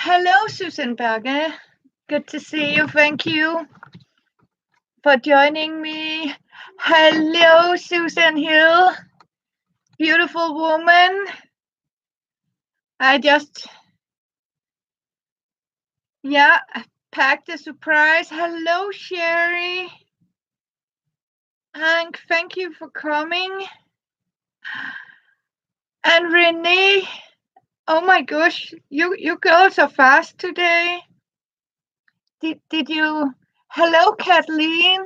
Hello, Susan Berger. Good to see you. Thank you for joining me. Hello, Susan Hill. Beautiful woman. I just, packed a surprise. Hello, Sherry. Hank, thank you for coming. And Renee. Oh my gosh, you girls are fast today. Did you? Hello, Kathleen.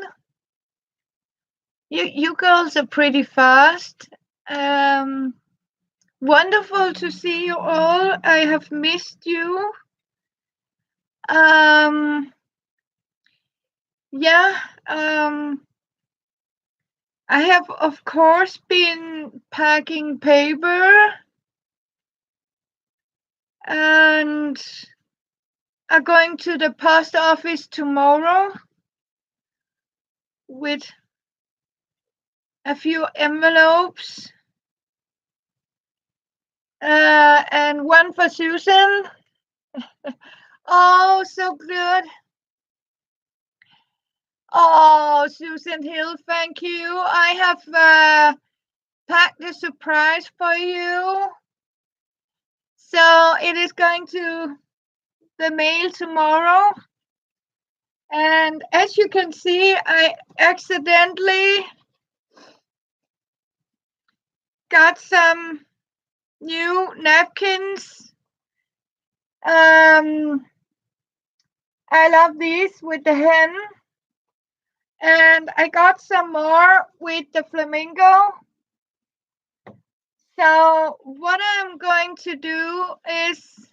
You girls are pretty fast. Wonderful to see you all. I have missed you. Yeah, I have, of course, been packing paper and are going to the post office tomorrow with a few envelopes and one for Susan. Oh, so good. Oh, Susan Hill, thank you. I have packed a surprise for you. So it is going to the mail tomorrow. And as you can see, I accidentally got some new napkins. I love these with the hen. And I got some more with the flamingo. So what I'm going to do is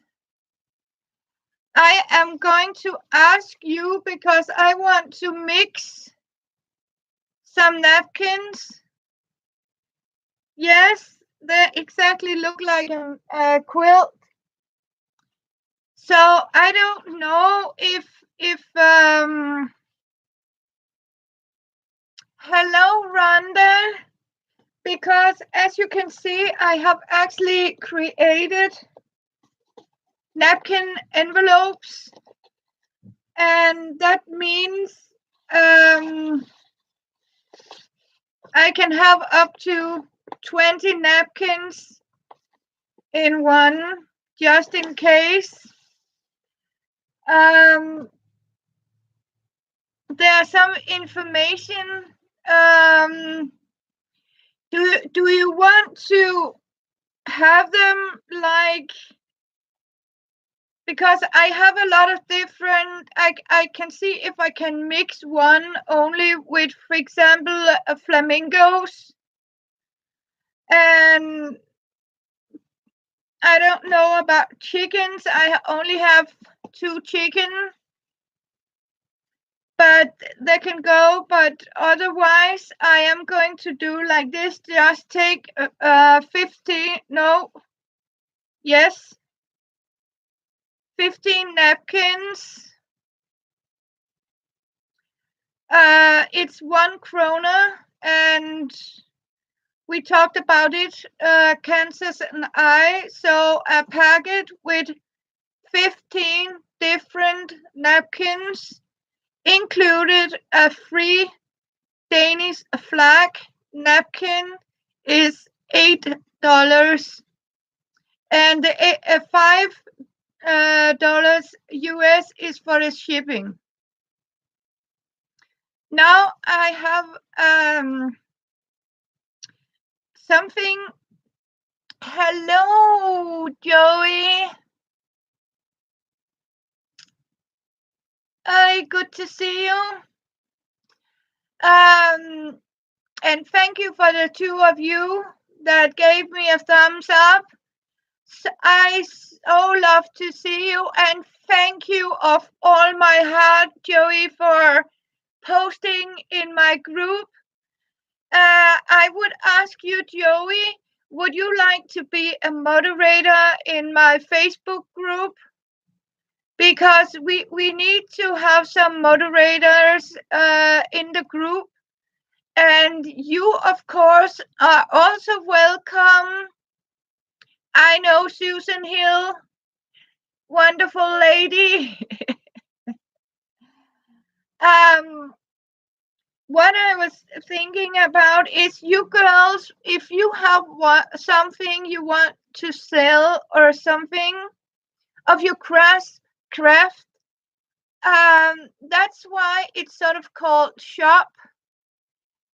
I am going to ask you, because I want to mix some napkins. Yes, they exactly look like a quilt. So I don't know if hello, Rhonda, because as you can see, I have actually created napkin envelopes, and that means I can have up to 20 napkins in one, just in case. There's some information. Do you want to have them like, because I have a lot of different, I can see if I can mix one only with, for example, flamingos, and I don't know about chickens. I only have 2 chickens, but they can go. But otherwise, I am going to do like this. Just take 15 napkins. It's 1 krona, and we talked about it, Kansas and I. So a packet with 15 different napkins, included a free Danish flag napkin, is $8, and the $5 US is for the shipping. Now I have something. Hello, Joey. Hi, good to see you. And thank you for the 2 of you that gave me a thumbs up. So I so love to see you, and thank you of all my heart, Joey, for posting in my group. I would ask you, Joey, would you like to be a moderator in my Facebook group? Because we need to have some moderators in the group. And you, of course, are also welcome. I know Susan Hill. wonderful lady. um, what I was thinking about is you girls, if you have something you want to sell or something of your craft, that's why it's sort of called shop.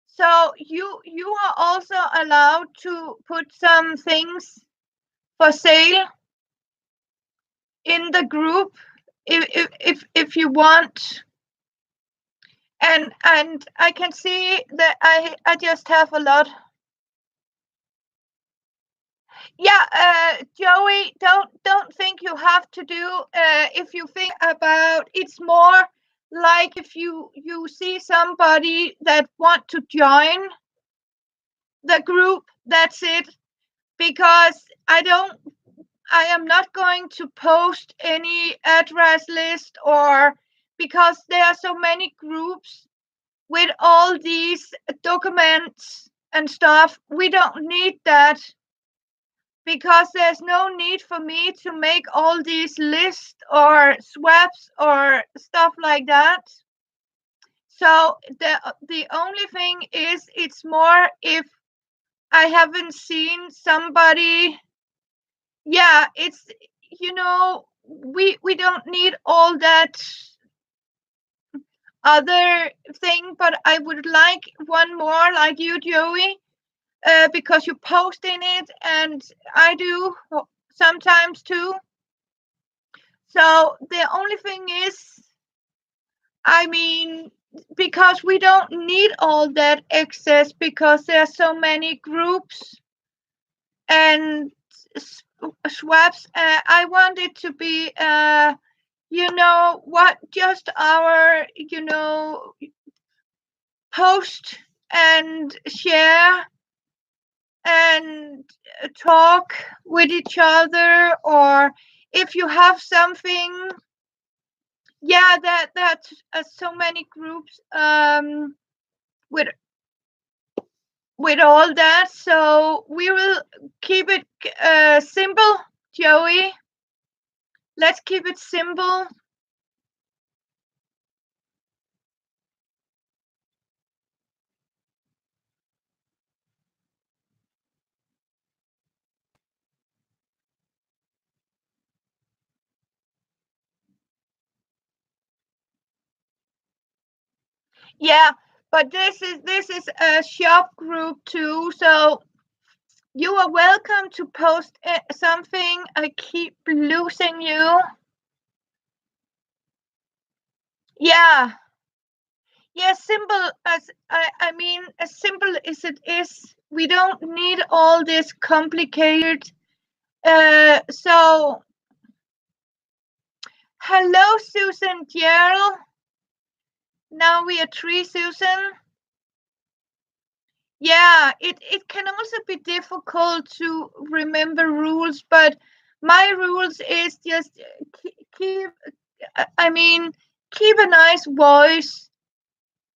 So you are also allowed to put some things for sale in the group if you want. And I can see that I just have a lot. Yeah, Joey, don't think you have to do. If you think about, it's more like if you see somebody that want to join the group, that's it. Because I am not going to post any address list, or because there are so many groups with all these documents and stuff. We don't need that, because there's no need for me to make all these lists or swaps or stuff like that. So the only thing is, it's more if I haven't seen somebody. Yeah, it's, we don't need all that other thing, but I would like one more like you, Joey, because you post in it and I do sometimes too. So the only thing is, I mean, because we don't need all that excess, because there are so many groups and swaps. I want it to be, what, just our, post and share and talk with each other, or if you have something. Yeah, that's so many groups with all that. So we will keep it simple, Joey. Let's keep it simple. Yeah, but this is a shop group too, so you are welcome to post something. I keep losing you. Yeah. Yeah, simple as I mean, as simple as it is. We don't need all this complicated. So hello, Susan Gerald. Now we are three, Susan. Yeah, it can also be difficult to remember rules, but my rules is just keep. I mean, keep a nice voice.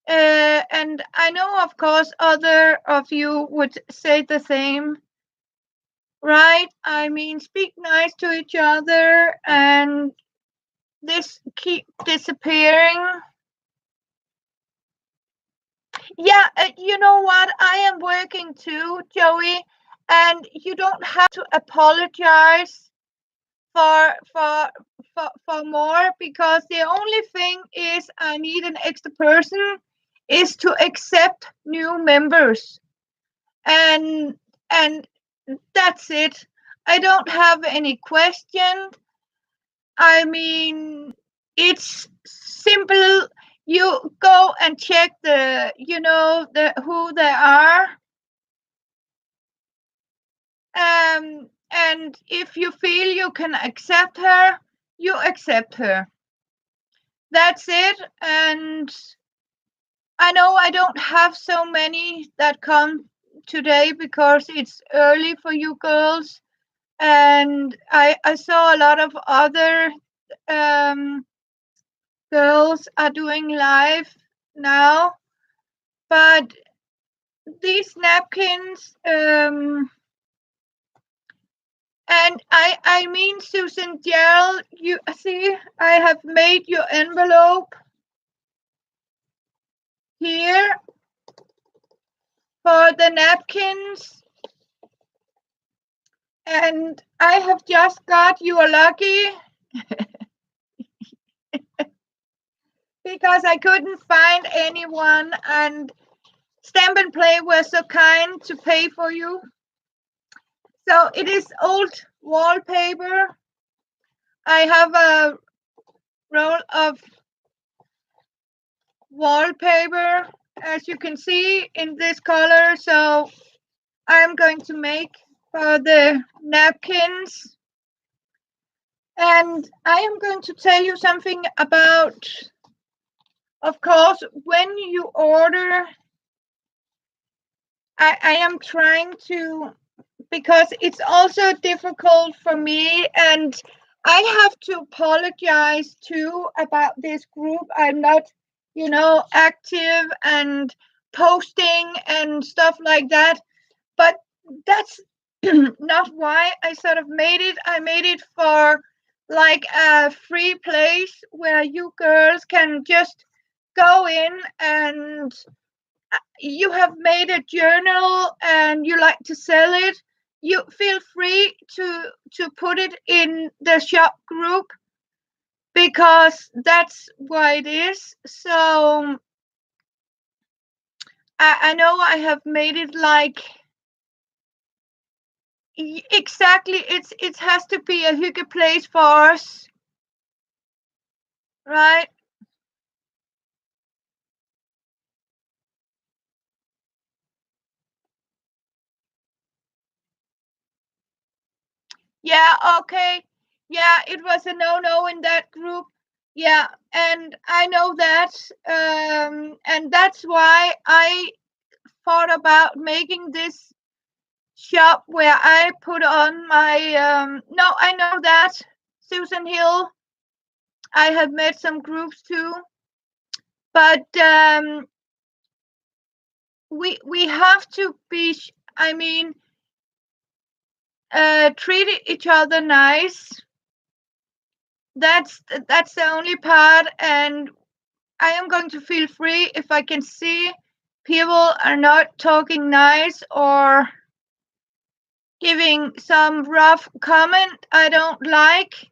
And I know, of course, other of you would say the same, right? I mean, speak nice to each other, and this keep disappearing. Yeah, you know what? I am working too, Joey, and you don't have to apologize for for for more, because the only thing is I need an extra person is to accept new members, and and that's it. I don't have any question. I mean, it's simple. You go and check the who they are, and if you feel you can accept her, you accept her. That's it. And I know I don't have so many that come today because it's early for you girls, and I saw a lot of other um, girls are doing live now, but these napkins, And I mean, Susan Gerald, you see, I have made your envelope here for the napkins. And I have just got you a lucky because I couldn't find anyone, and Stamp and Play was so kind to pay for you. So it is old wallpaper. I have a roll of wallpaper, as you can see, in this color. So I'm going to make for the napkins. And I am going to tell you something about, of course, when you order, I am trying to, because it's also difficult for me, and I have to apologize too about this group. I'm not, active and posting and stuff like that, but that's not why I sort of made it. I made it for like a free place where you girls can just go in, and you have made a journal and you like to sell it, you feel free to put it in the shop group, because that's what it is. So I know I have made it like exactly, it has to be a hygge place for us, right? Yeah, okay. Yeah, it was a no in that group. Yeah, and I know that. And that's why I thought about making this shop where I put on my. No, I know that. Susan Hill, I have met some groups too. But we have to be, I mean, treat each other nice. That's the only part, and I am going to feel free if I can see people are not talking nice or giving some rough comment I don't like.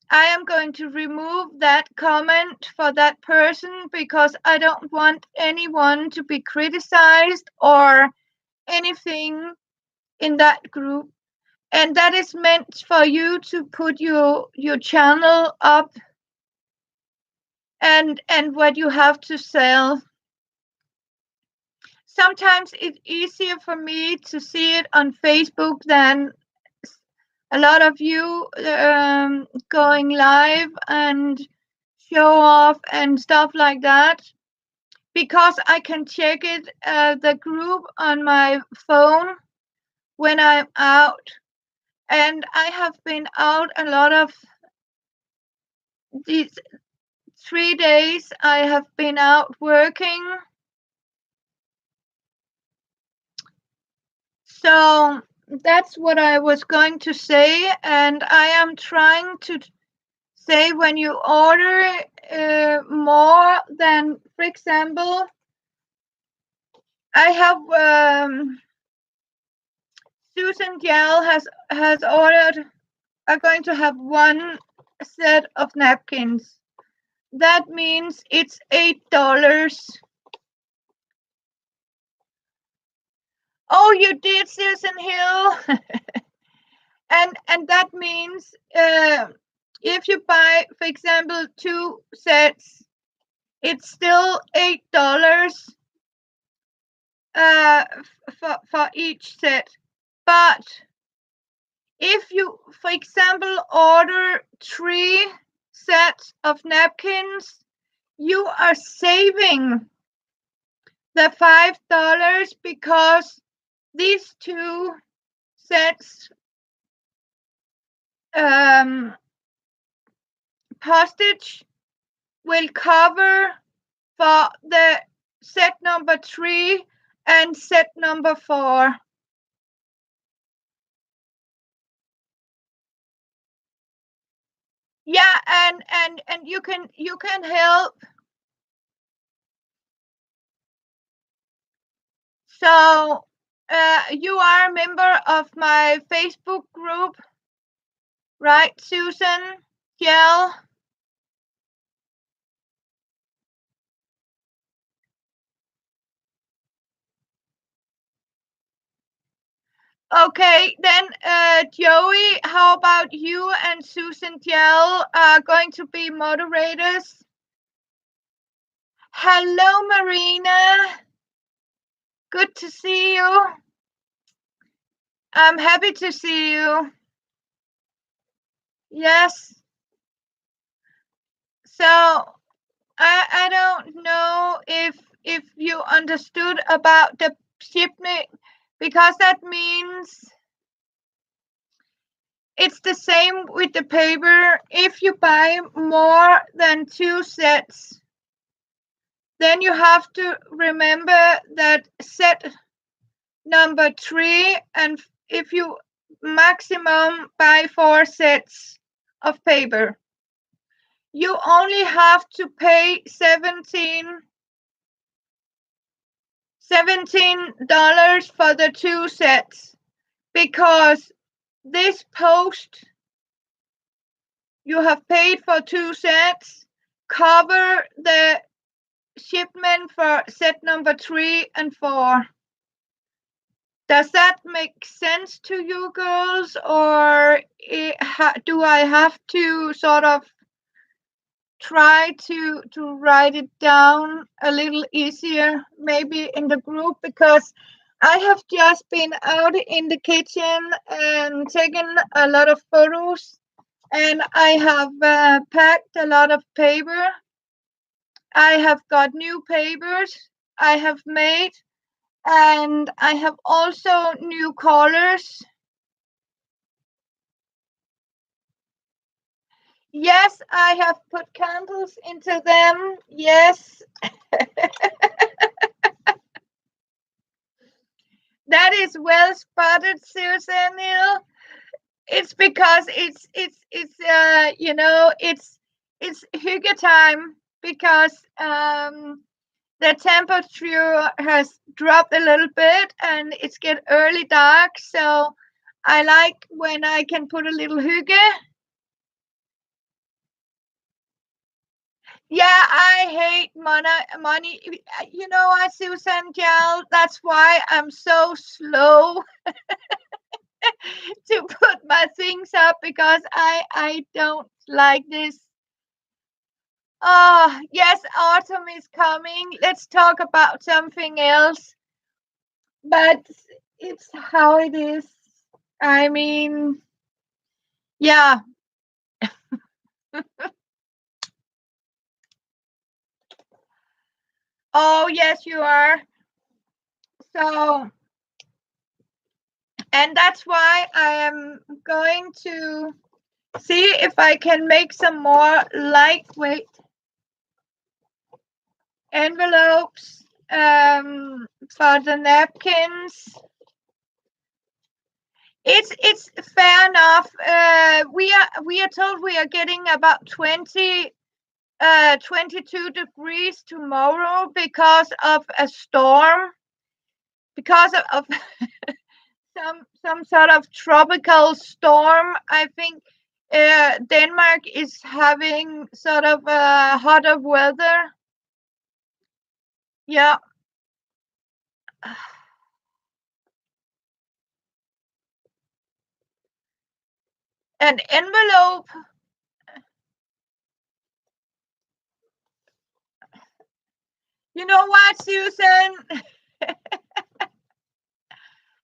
I am going to remove that comment for that person, because I don't want anyone to be criticized or anything in that group. And that is meant for you to put your channel up, and what you have to sell. Sometimes it's easier for me to see it on Facebook than a lot of you going live and show off and stuff like that, because I can check it, the group on my phone when I'm out. And I have been out a lot of these 3 days. I have been out working. So that's what I was going to say. And I am trying to say, when you order more than, for example, I have Susan Gell has ordered, are going to have one set of napkins. That means it's $8. Oh, you did, Susan Hill. And that means if you buy, for example, 2 sets, it's still $8 for each set. But if you, for example, order 3 sets of napkins, you are saving the $5, because these 2 sets postage will cover for the set number 3 and set number 4. Yeah, and you can help. So you are a member of my Facebook group, right, Susan? Jill? Okay, then Joey, how about you and Susan Jill are going to be moderators? Hello, Marina. Good to see you. I'm happy to see you. Yes. So I don't know if you understood about the shipment, because that means it's the same with the paper. If you buy more than 2 sets, then you have to remember that set number 3, and if you maximum buy 4 sets of paper, you only have to pay $17 for the 2 sets, because this post you have paid for 2 sets cover the shipment for set number 3 and 4. Does that make sense to you girls, or do I have to sort of try to write it down a little easier, maybe in the group, because I have just been out in the kitchen and taken a lot of photos, and I have packed a lot of paper. I have got new papers I have made, and I have also new colors. Yes, I have put candles into them. Yes, that is well spotted, Susan Hill. It's because it's it's hygge time, because the temperature has dropped a little bit and it's get early dark, so I like when I can put a little hygge. Yeah, I hate money. You know what, Susan Gell? That's why I'm so slow to put my things up, because I don't like this. Oh, yes, autumn is coming. Let's talk about something else. But it's how it is. I mean, yeah. Oh, yes, you are. So, and that's why I am going to see if I can make some more lightweight envelopes for the napkins. It's fair enough. We are told we are getting about 22 degrees tomorrow because of a storm, because of some sort of tropical storm. I think Denmark is having sort of hotter weather. Yeah. An envelope. You know what, Susan?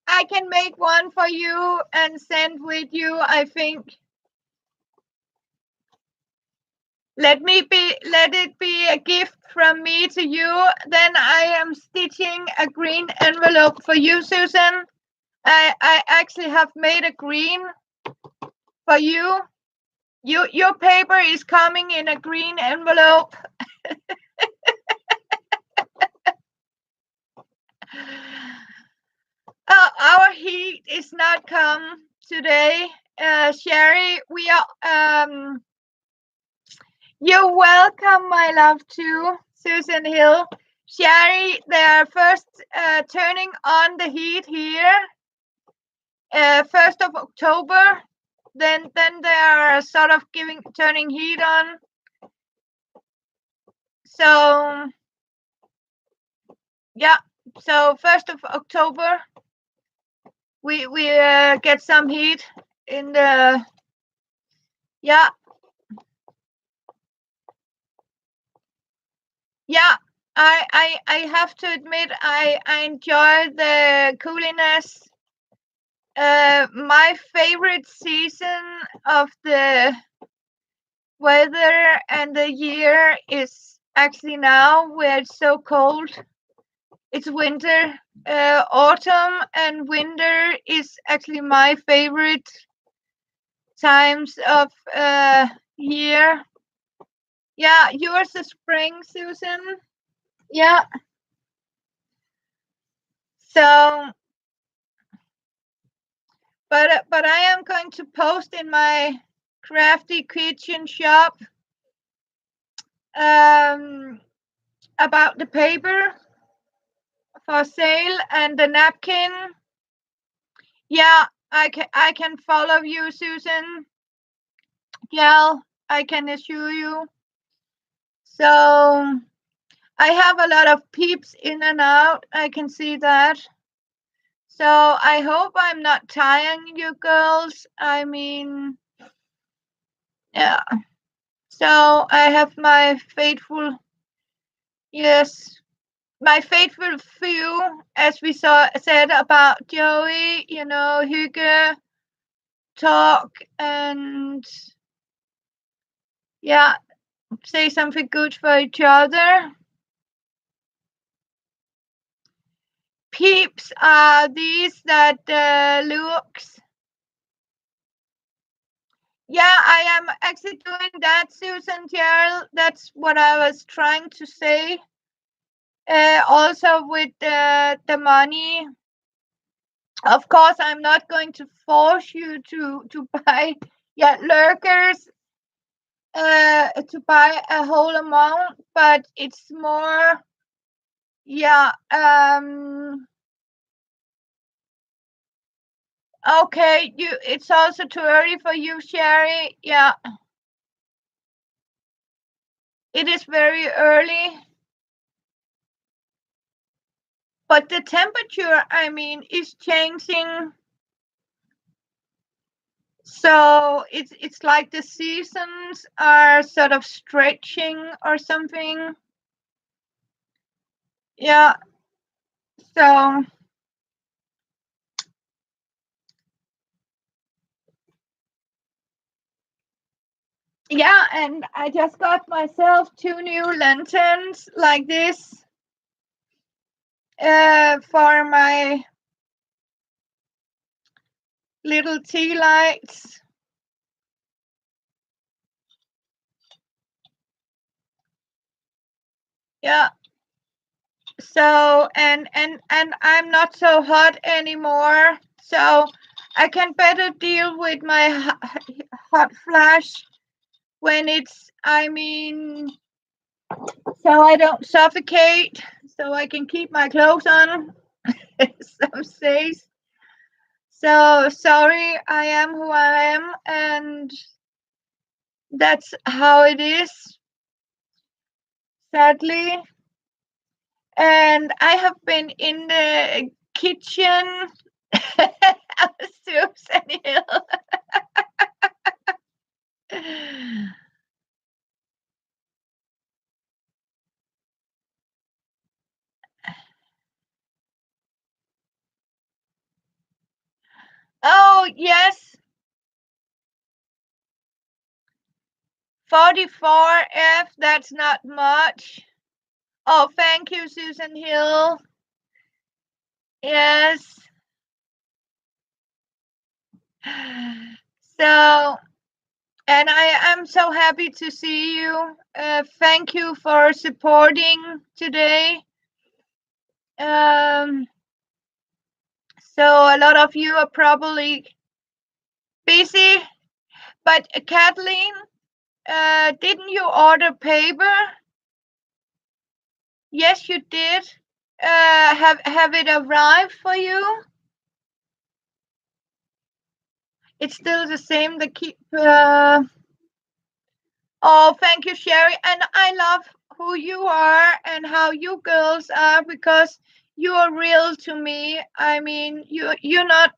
I can make one for you and send with you, I think. Let it be a gift from me to you. Then I am stitching a green envelope for you, Susan. I actually have made a green for you. Your paper is coming in a green envelope. Our heat is not come today, Sherry. We are You're welcome, my love, too, Susan Hill. Sherry, they are first turning on the heat here, 1st of October. Then they are sort of turning heat on. So yeah, so 1st of October, we get some heat in the yeah. Yeah, I have to admit I enjoy the cooliness. My favorite season of the weather and the year is actually now where it's so cold. It's winter. Autumn and winter is actually my favorite times of year. Yeah, yours is spring, Susan. Yeah. So but I am going to post in my crafty kitchen shop about the paper for sale and the napkin. Yeah, I can follow you, Susan. Yeah, I can assure you. So I have a lot of peeps in and out. I can see that. So I hope I'm not tiring you girls. I mean, yeah. So I have my faithful, yes, my faithful few, as we said about Joey, Hugo, talk and yeah, say something good for each other. Peeps are these that looks. Yeah, I am actually doing that, Susan Gerald. That's what I was trying to say. Also with the money. Of course, I'm not going to force you to buy lurkers to buy a whole amount, but it's more okay, it's also too early for you, Sherry. Yeah, it is very early. But the temperature, I mean, is changing. So it's like the seasons are sort of stretching or something. Yeah. So yeah, and I just got myself 2 new lanterns like this for my little tea lights. Yeah. So and I'm not so hot anymore, so I can better deal with my hot flash when I mean, so I don't suffocate, so I can keep my clothes on. Some says. So sorry, I am who I am, and that's how it is, sadly. And I have been in the kitchen of Susan Hill. Oh, yes. 44F, that's not much. Oh, thank you, Susan Hill. Yes. So, and I am so happy to see you. Thank you for supporting today. Um, so a lot of you are probably busy, but Kathleen, Didn't you order paper? Yes, you did. Have it arrived for you? It's still the same. The keep. Oh, thank you, Sherry. And I love who you are and how you girls are because you are real to me. I mean, you're not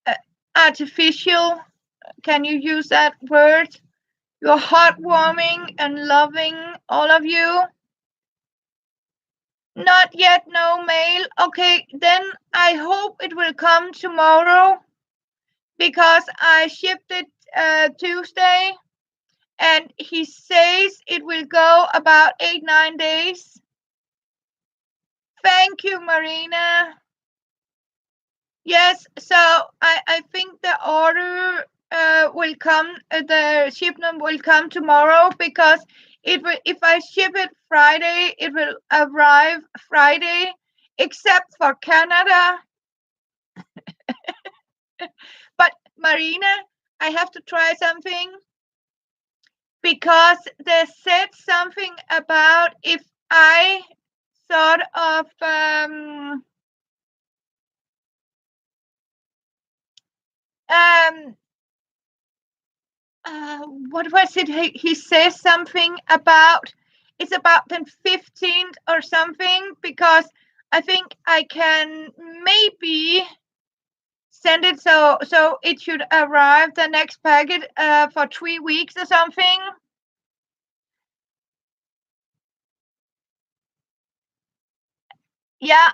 uh, artificial. Can you use that word? You're heartwarming and loving, all of you. Not yet, no mail. Okay, then I hope it will come tomorrow because I shipped it Tuesday and he says it will go about 8-9 days. Thank you, Marina. Yes, so I think the order will come, the shipment will come tomorrow because it will, if I ship it Friday, it will arrive Friday, except for Canada. But Marina, I have to try something because they said something about if I sort of um what was it? He says something about it's about the 15th or something because I think I can maybe send it so it should arrive the next packet for 3 weeks or something. Yeah.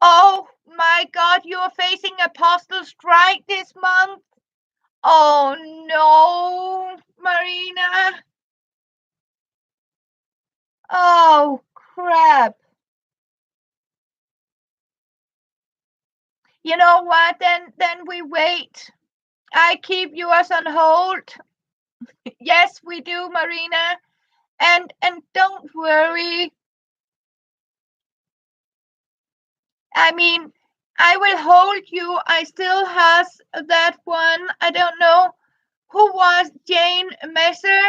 Oh my God, you're facing a postal strike this month. Oh no, Marina. Oh crap. You know what? Then we wait. I keep yours on hold. Yes, we do, Marina. And don't worry. I mean, I will hold you. I still has that one. I don't know who was Jane Messer.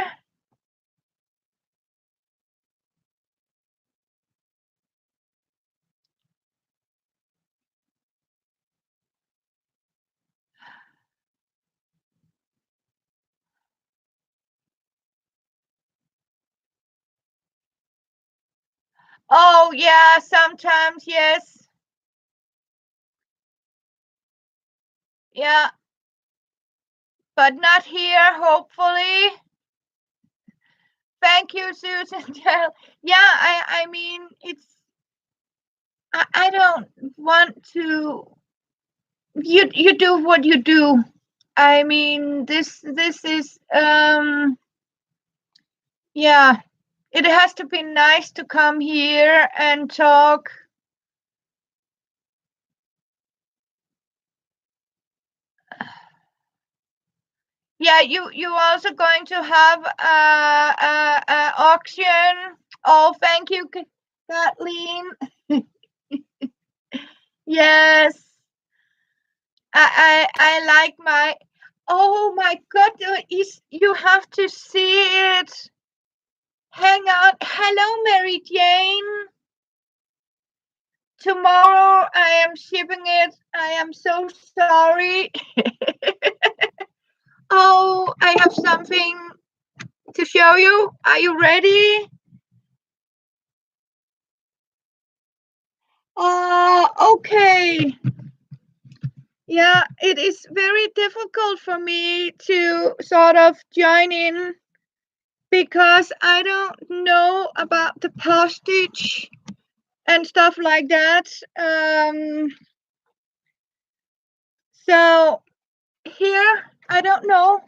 Oh yeah, sometimes yes. Yeah, but not here, hopefully. Thank you, Susan. Yeah, I mean it's I don't want to you do what you do. I mean this is yeah, it has to be nice to come here and talk. Yeah, you also going to have a auction. Oh, thank you, Kathleen. Yes, I like my. Oh my God, is you have to see it. Hang on. Hello, Mary Jane. Tomorrow I am shipping it. I am so sorry. Oh, I have something to show you. Are you ready? Okay. Yeah, it is very difficult for me to sort of join in because I don't know about the postage and stuff like that. So here, I don't know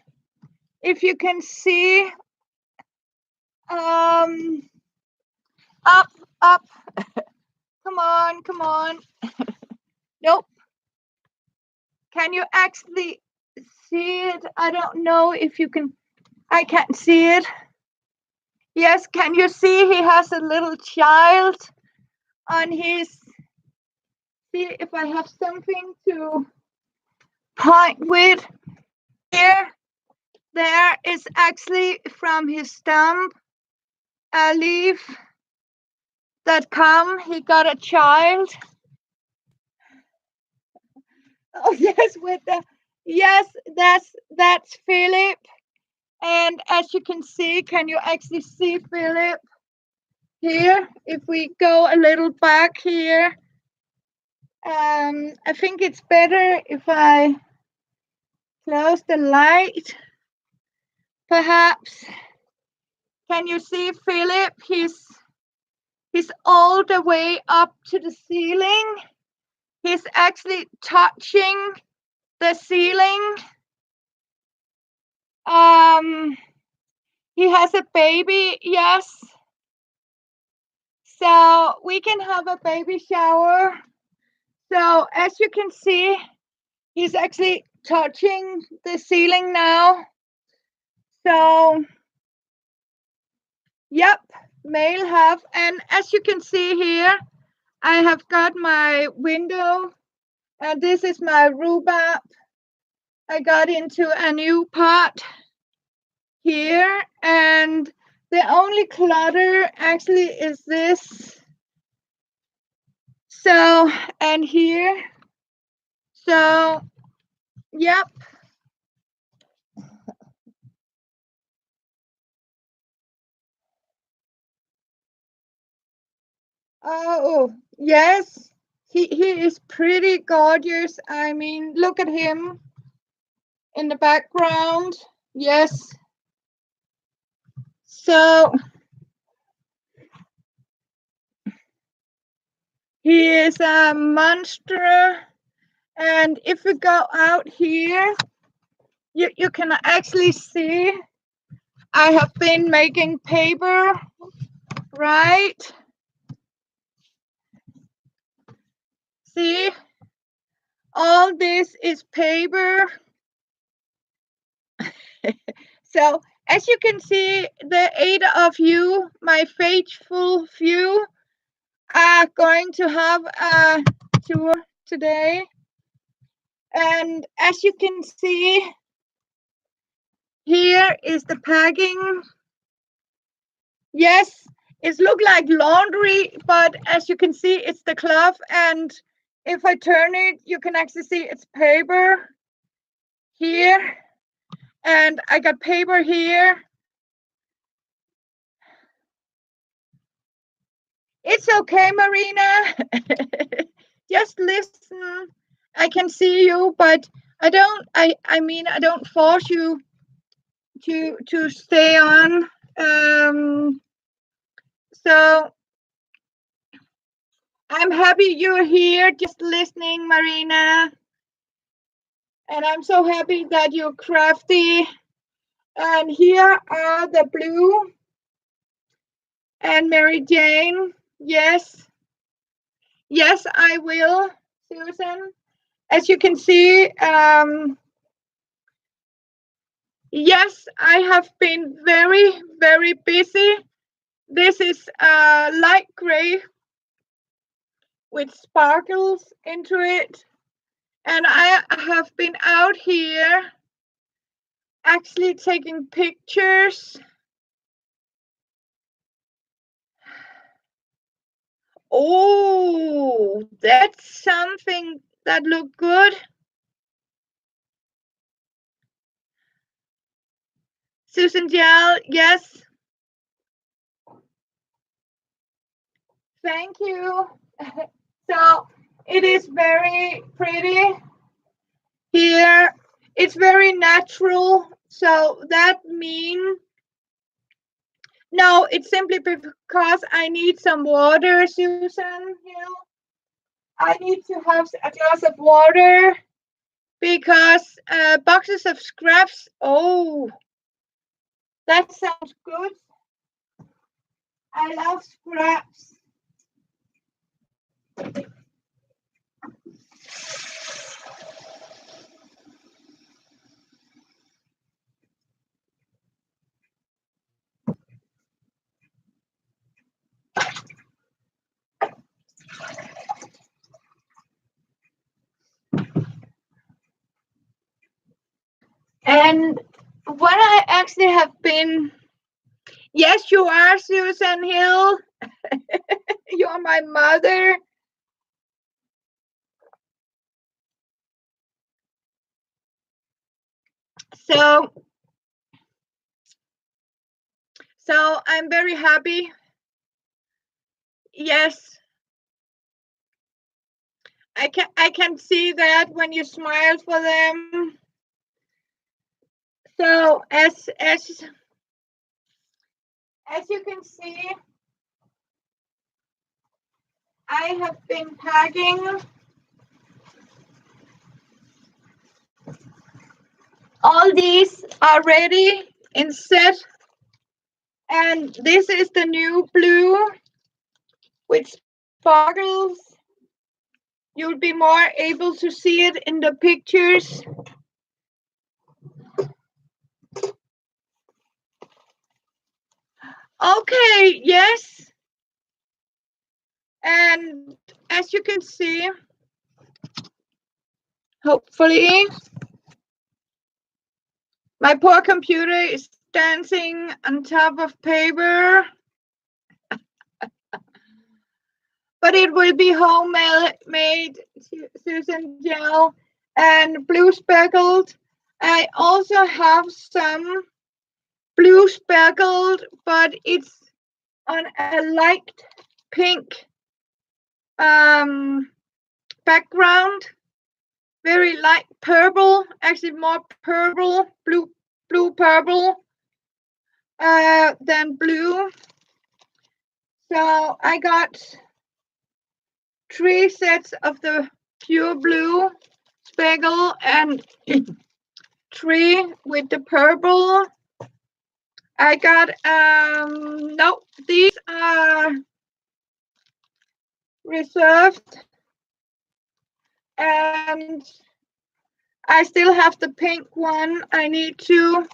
if you can see um up, up. Come on, come on. Nope. Can you actually see it? I don't know if you can. I can't see it. Yes, can you see he has a little child on his. See if I have something to point with here. There is actually from his stump a leaf that he got a child. Oh yes, yes, that's Philip. And as you can see, can you actually see Philip here? If we go a little back here, I think it's better if I close the light, perhaps. Can you see Philip? He's all the way up to the ceiling. He's actually touching the ceiling. He has a baby, yes. So we can have a baby shower. So as you can see, he's actually touching the ceiling now. So, yep, male have. And as you can see here, I have got my window, and this is my rhubarb. I got into a new pot here, and the only clutter actually is this. So, and here. So, yep. Oh, yes. He is pretty gorgeous. I mean, look at him in the background. Yes. So he is a monster. And if we go out here, you can actually see I have been making paper, right? See, all this is paper. So as you can see, the 8 of you, my faithful few, are going to have a tour today. And as you can see, here is the packing. Yes, it looks like laundry, but as you can see, it's the cloth. And if I turn it, you can actually see it's paper here. And I got paper here. It's okay, Marina. Just listen. I can see you, but I don't force you to stay on. So I'm happy you're here just listening, Marina. And I'm so happy that you're crafty. And here are the blue and Mary Jane. Yes. Yes, I will, Susan. As you can see, yes, I have been very, very busy. This is light gray with sparkles into it. And I have been out here actually taking pictures. Oh, that's something that looked good. Susan Gel, yes. Thank you. So it is very pretty here. It's very natural. So that means, no, it's simply because I need some water, Susan Hill. I need to have a glass of water because boxes of scraps. Oh, that sounds good. I love scraps. And what actually have been. Yes, you are, Susan Hill. You're my mother. So I'm very happy. Yes, I can see that when you smile for them. So as you can see, I have been packing all these are ready in set, and this is the new blue with sparkles. You'll be more able to see it in the pictures. Okay, yes. And as you can see, hopefully, my poor computer is dancing on top of paper. But it will be homemade Susan gel and blue speckled. I also have some blue speckled, but it's on a light pink background, very light purple, actually more purple, blue purple than blue. So I got 3 sets of the pure blue speckle and 3 with the purple. I got no, these are reserved, and I still have the pink one I need to,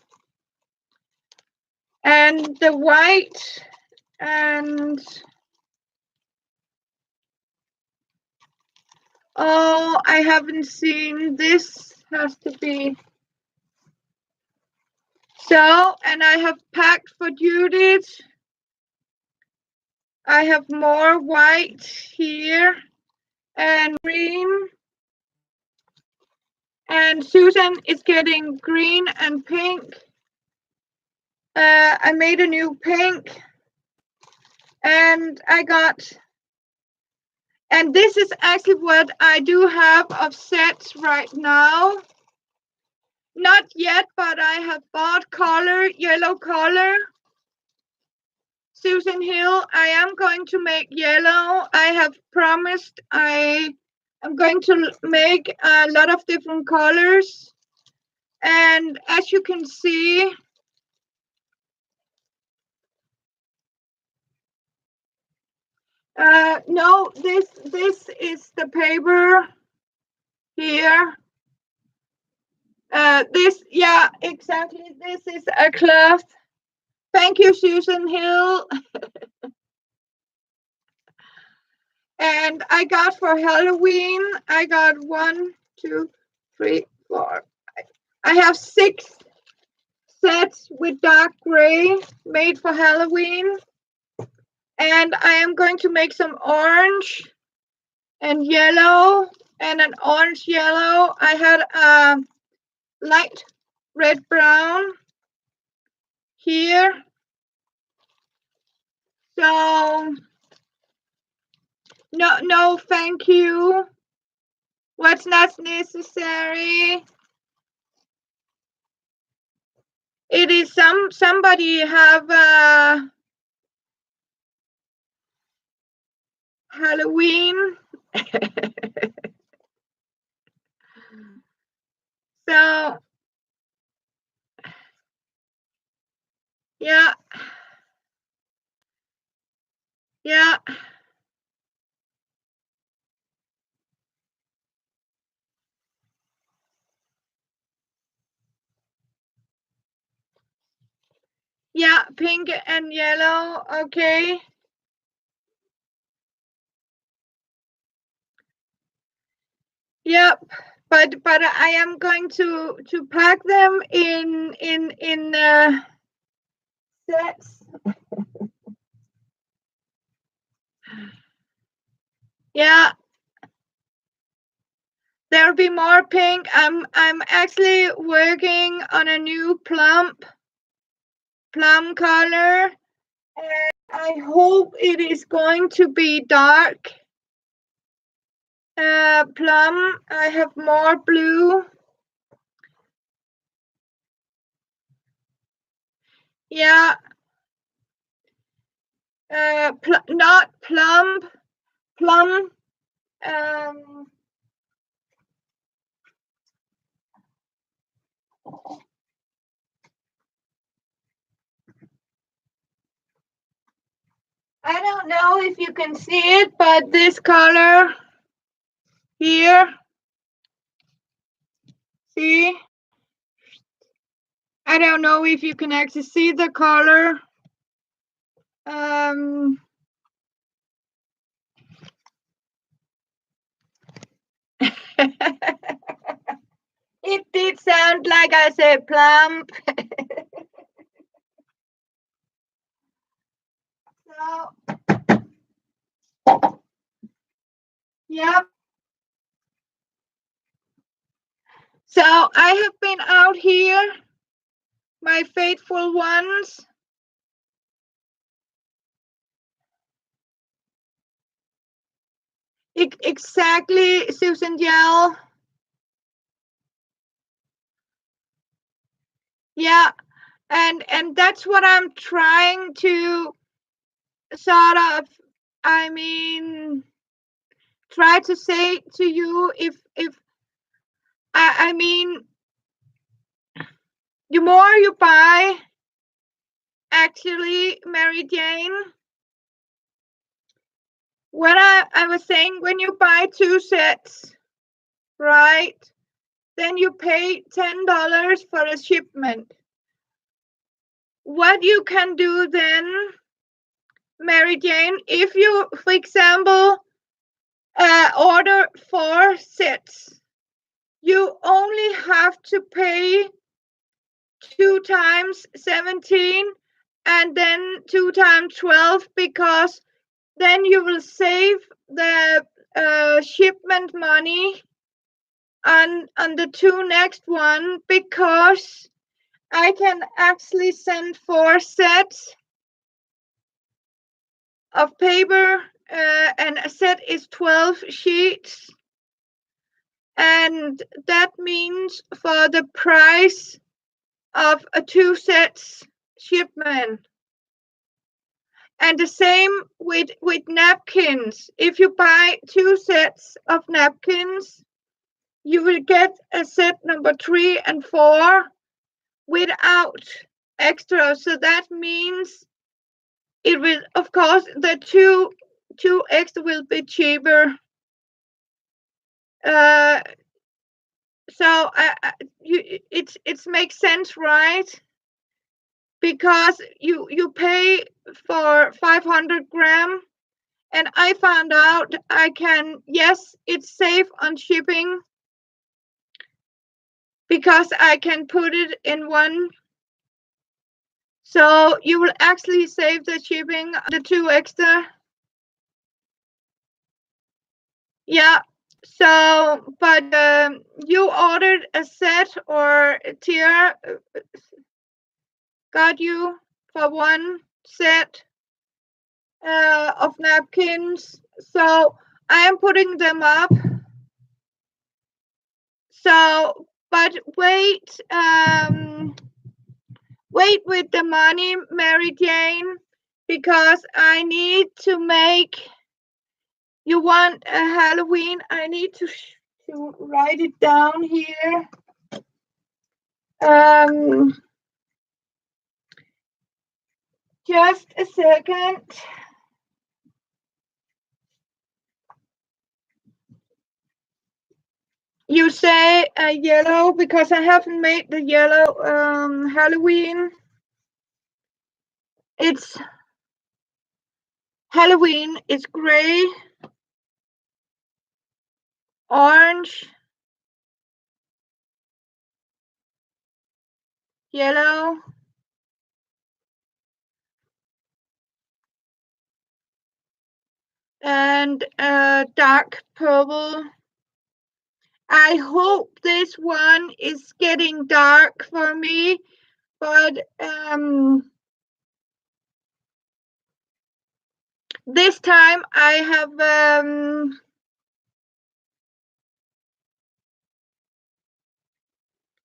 and the white, and oh, I haven't seen this, has to be. So, and I have packed for Judith. I have more white here and green. And Susan is getting green and pink. I made a new pink. And I got, and this is actually what I do have of sets right now. Not yet, but I have bought color, yellow color. Susan Hill, I am going to make yellow. I have promised I am going to make a lot of different colors. And as you can see, no, this is the paper here. This, yeah, exactly. This is a cloth. Thank you, Susan Hill. And I got for Halloween, I got 1, 2, 3, 4. I have 6 sets with dark gray made for Halloween. And I am going to make some orange and yellow and an orange yellow. I had a light red brown here. So no, thank you. What's not necessary? It is somebody have Halloween. So yeah. Yeah, pink and yellow, okay. Yep. but I am going to pack them in sets. Yeah, there'll be more pink. I'm actually working on a new plum color, and I hope it is going to be dark plum. I have more blue. Yeah, not plum, plum. Um, I don't know if you can see it, but this color here, see? I don't know if you can actually see the color. It did sound like I said plump. So, yep. So I have been out here, my faithful ones. Exactly, Susan Yell. Yeah, and that's what I'm trying to sort of, I mean, try to say to you. If I mean, the more you buy, actually, Mary Jane, what I was saying, when you buy 2 sets, right, then you pay $10 for a shipment. What you can do then, Mary Jane, if you, for example, order 4 sets, you only have to pay 2 times 17 and then 2 times 12, because then you will save the shipment money on the 2 next one, because I can actually send 4 sets of paper, and a set is 12 sheets, and that means for the price of a 2 sets shipment. And the same with napkins. If you buy 2 sets of napkins, you will get a set number 3 and 4 without extra. So that means it will, of course, the two extra will be cheaper. So it makes sense, right? Because you pay for 500 gram, and I found out I can, yes, it's safe on shipping because I can put it in one. So you will actually save the shipping, the 2 extra. Yeah. So, but you ordered a set, or Tia got you for 1 set of napkins. So I am putting them up. So, but wait, wait with the money, Mary Jane, because I need to make. You want a Halloween? I need to write it down here. Just a second. You say yellow, because I haven't made the yellow Halloween. It's Halloween. It's gray, orange, yellow, and dark purple. I hope this one is getting dark for me, but this time I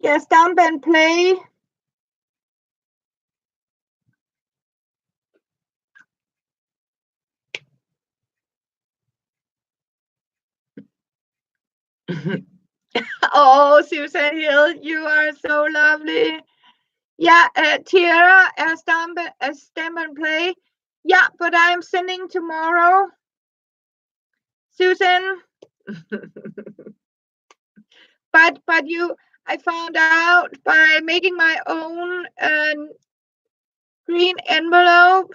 have stamp and play. Oh, Susan Hill, you are so lovely. Yeah, Tiara, stamp and play. Yeah, but I'm sending tomorrow. Susan. but I found out by making my own green envelope.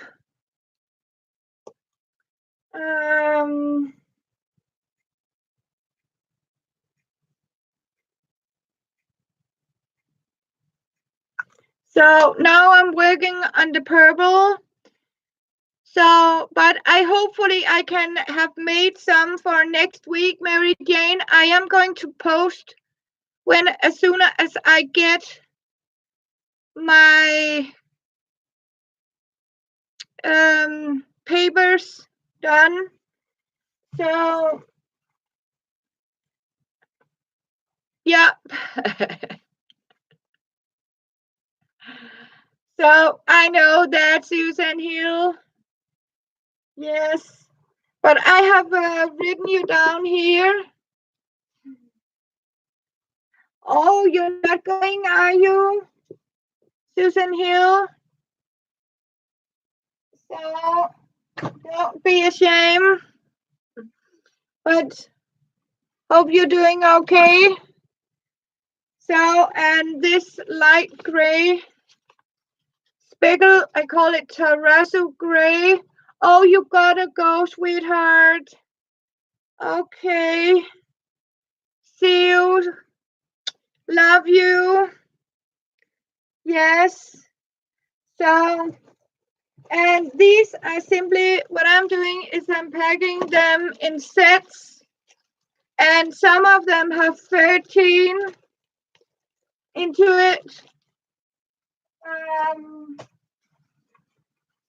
So now I'm working on the purple. So, but hopefully I can have made some for next week, Mary Jane. I am going to post as soon as I get my papers done. So, yeah. So I know that, Susan Hill. Yes, but I have written you down here. Oh, you're not going, are you, Susan Hill? So don't be ashamed. But hope you're doing okay. So, and this light gray speckle, I call it terrazzo gray. Oh, you gotta go, sweetheart. Okay. See you. Love you. Yes. So, and these are simply, what I'm doing is I'm packing them in sets. And some of them have 13 into it.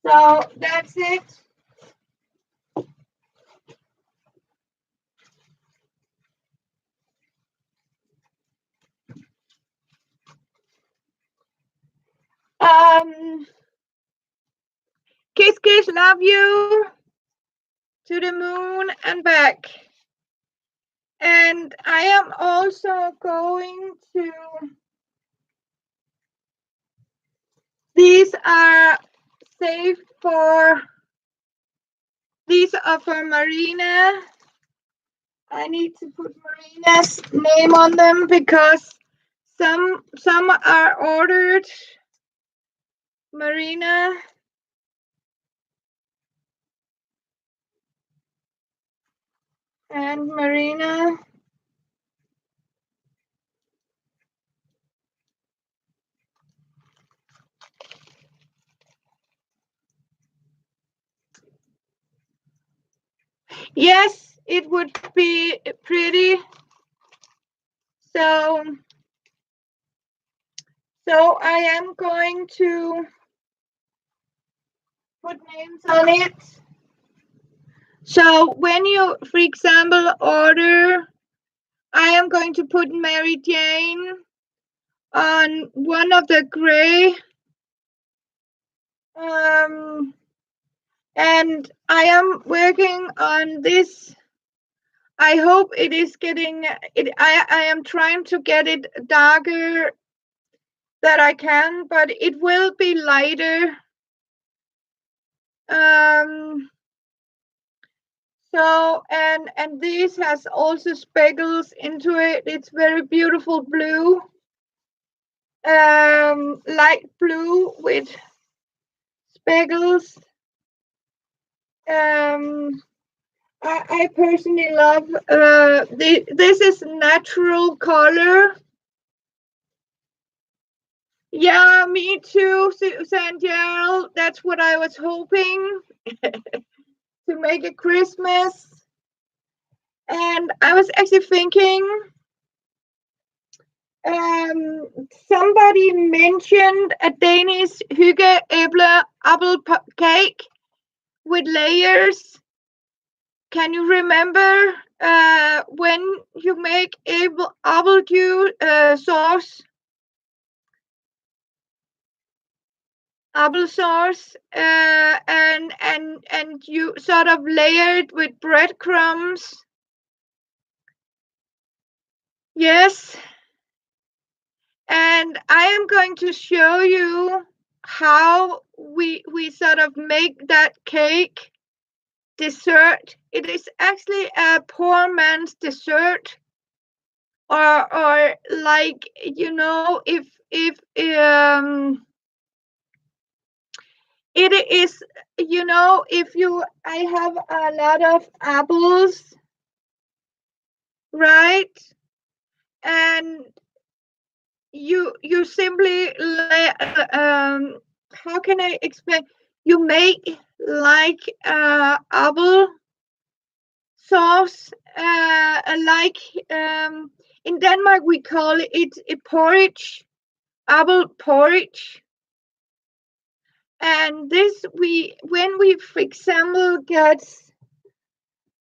So that's it. Kiss, kiss, love you. To the moon and back. And I am also going to, these are saved for, these are for Marina. I need to put Marina's name on them because some are ordered. Marina. And Marina. Yes, it would be pretty. So I am going to put names on it. So when you, for example, order, I am going to put Mary Jane on one of the gray. And I am working on this. I hope it is getting it. I am trying to get it darker that I can, but it will be lighter. So and this has also speckles into it. It's very beautiful blue, light blue with speckles. I personally love this is natural color. Yeah, me too, Sanjel. That's what I was hoping to make a Christmas. And I was actually thinking, somebody mentioned a Danish hygge apple cake with layers. Can you remember when you make apple juice sauce, applesauce, and you sort of layer it with breadcrumbs? Yes, and I am going to show you how we sort of make that cake dessert. It is actually a poor man's dessert, or like, if it is, if you I have a lot of apples, right? And you simply how can I explain? You make like apple sauce, like, in Denmark we call it a porridge, apple porridge. And this, when we, for example, get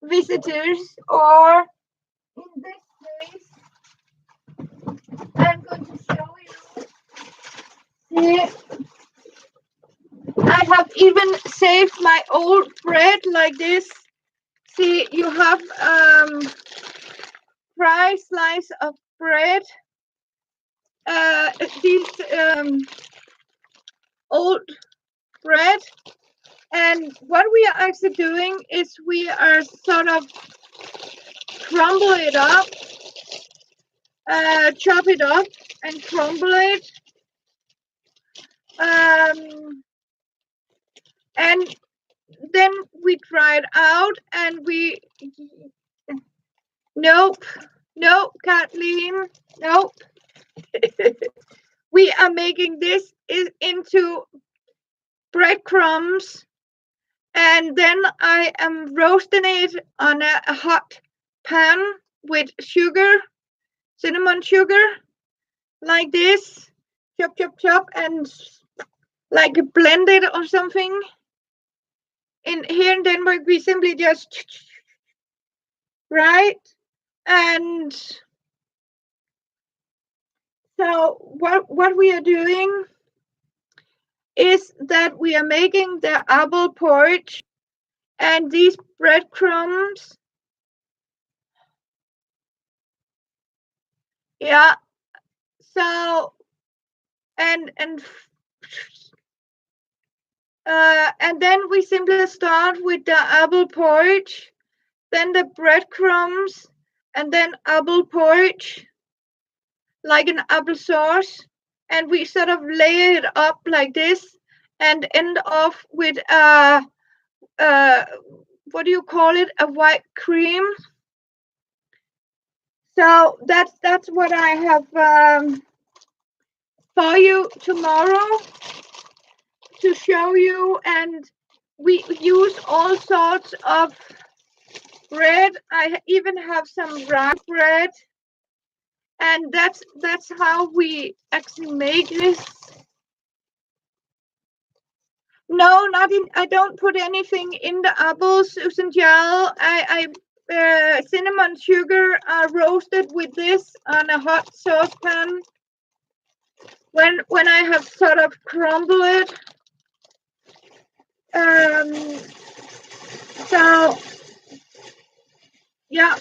visitors, or in this case, I'm going to show you. See, I have even saved my old bread like this. See, you have dry slice of bread. These old bread, and what we are actually doing is we are sort of crumble it up, chop it up, and crumble it. And then we dry it out, and we, nope, Kathleen, nope. We are making this into breadcrumbs, and then I am roasting it on a hot pan with sugar, cinnamon sugar, like this, chop, chop, chop, and like blend it or something. Here in Denmark, we simply just, right? And so what we are doing is that we are making the apple porridge, and these breadcrumbs. Yeah. So and then we simply start with the apple porridge, then the breadcrumbs, and then apple porridge, like an applesauce, and we sort of layer it up like this, and end off with what do you call it? A white cream. So that's what I have for you tomorrow to show you. And we use all sorts of bread. I even have some rye bread, and that's how we actually make this. No, not in. I don't put anything in the apples, Susan Gel. I cinnamon sugar are roasted with this on a hot saucepan. When I have sort of crumbled it. So yeah,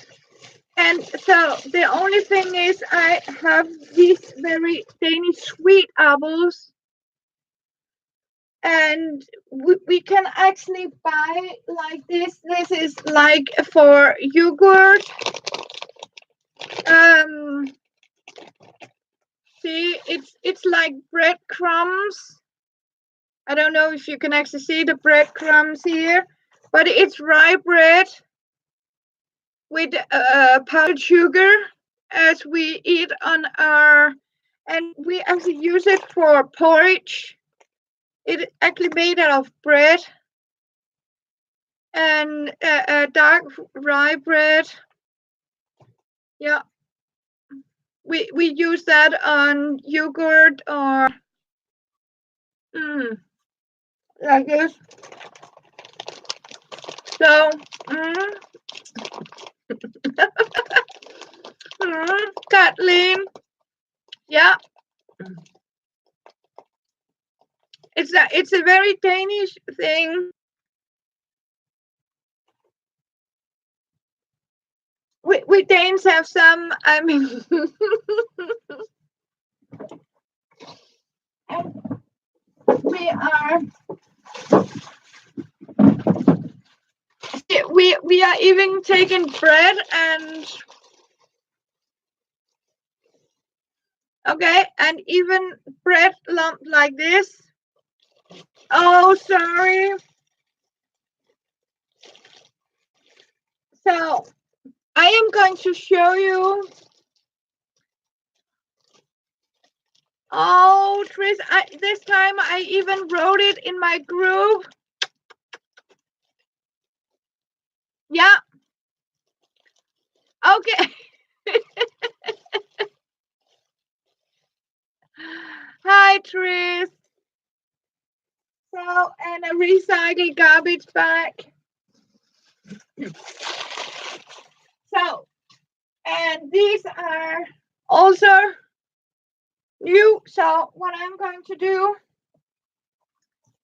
and so the only thing is I have these very Danish sweet apples, and we can actually buy like this. This is like for yogurt. See, it's like breadcrumbs. I don't know if you can actually see the breadcrumbs here, but it's rye bread with powdered sugar, as we eat on our and we actually use it for porridge. It's actually made out of bread and dark rye bread. Yeah, we use that on yogurt or like this. So, Kathleen, yeah, it's a very Danish thing. We Danes have some. I mean, we are. We are even taking bread and okay, and even bread lump like this. Oh, sorry. So I am going to show you. Oh, Tris, this time I even wrote it in my group. Yeah. Okay. Hi, Tris. So, and a recycled garbage bag. So, and these are also new. So, what I'm going to do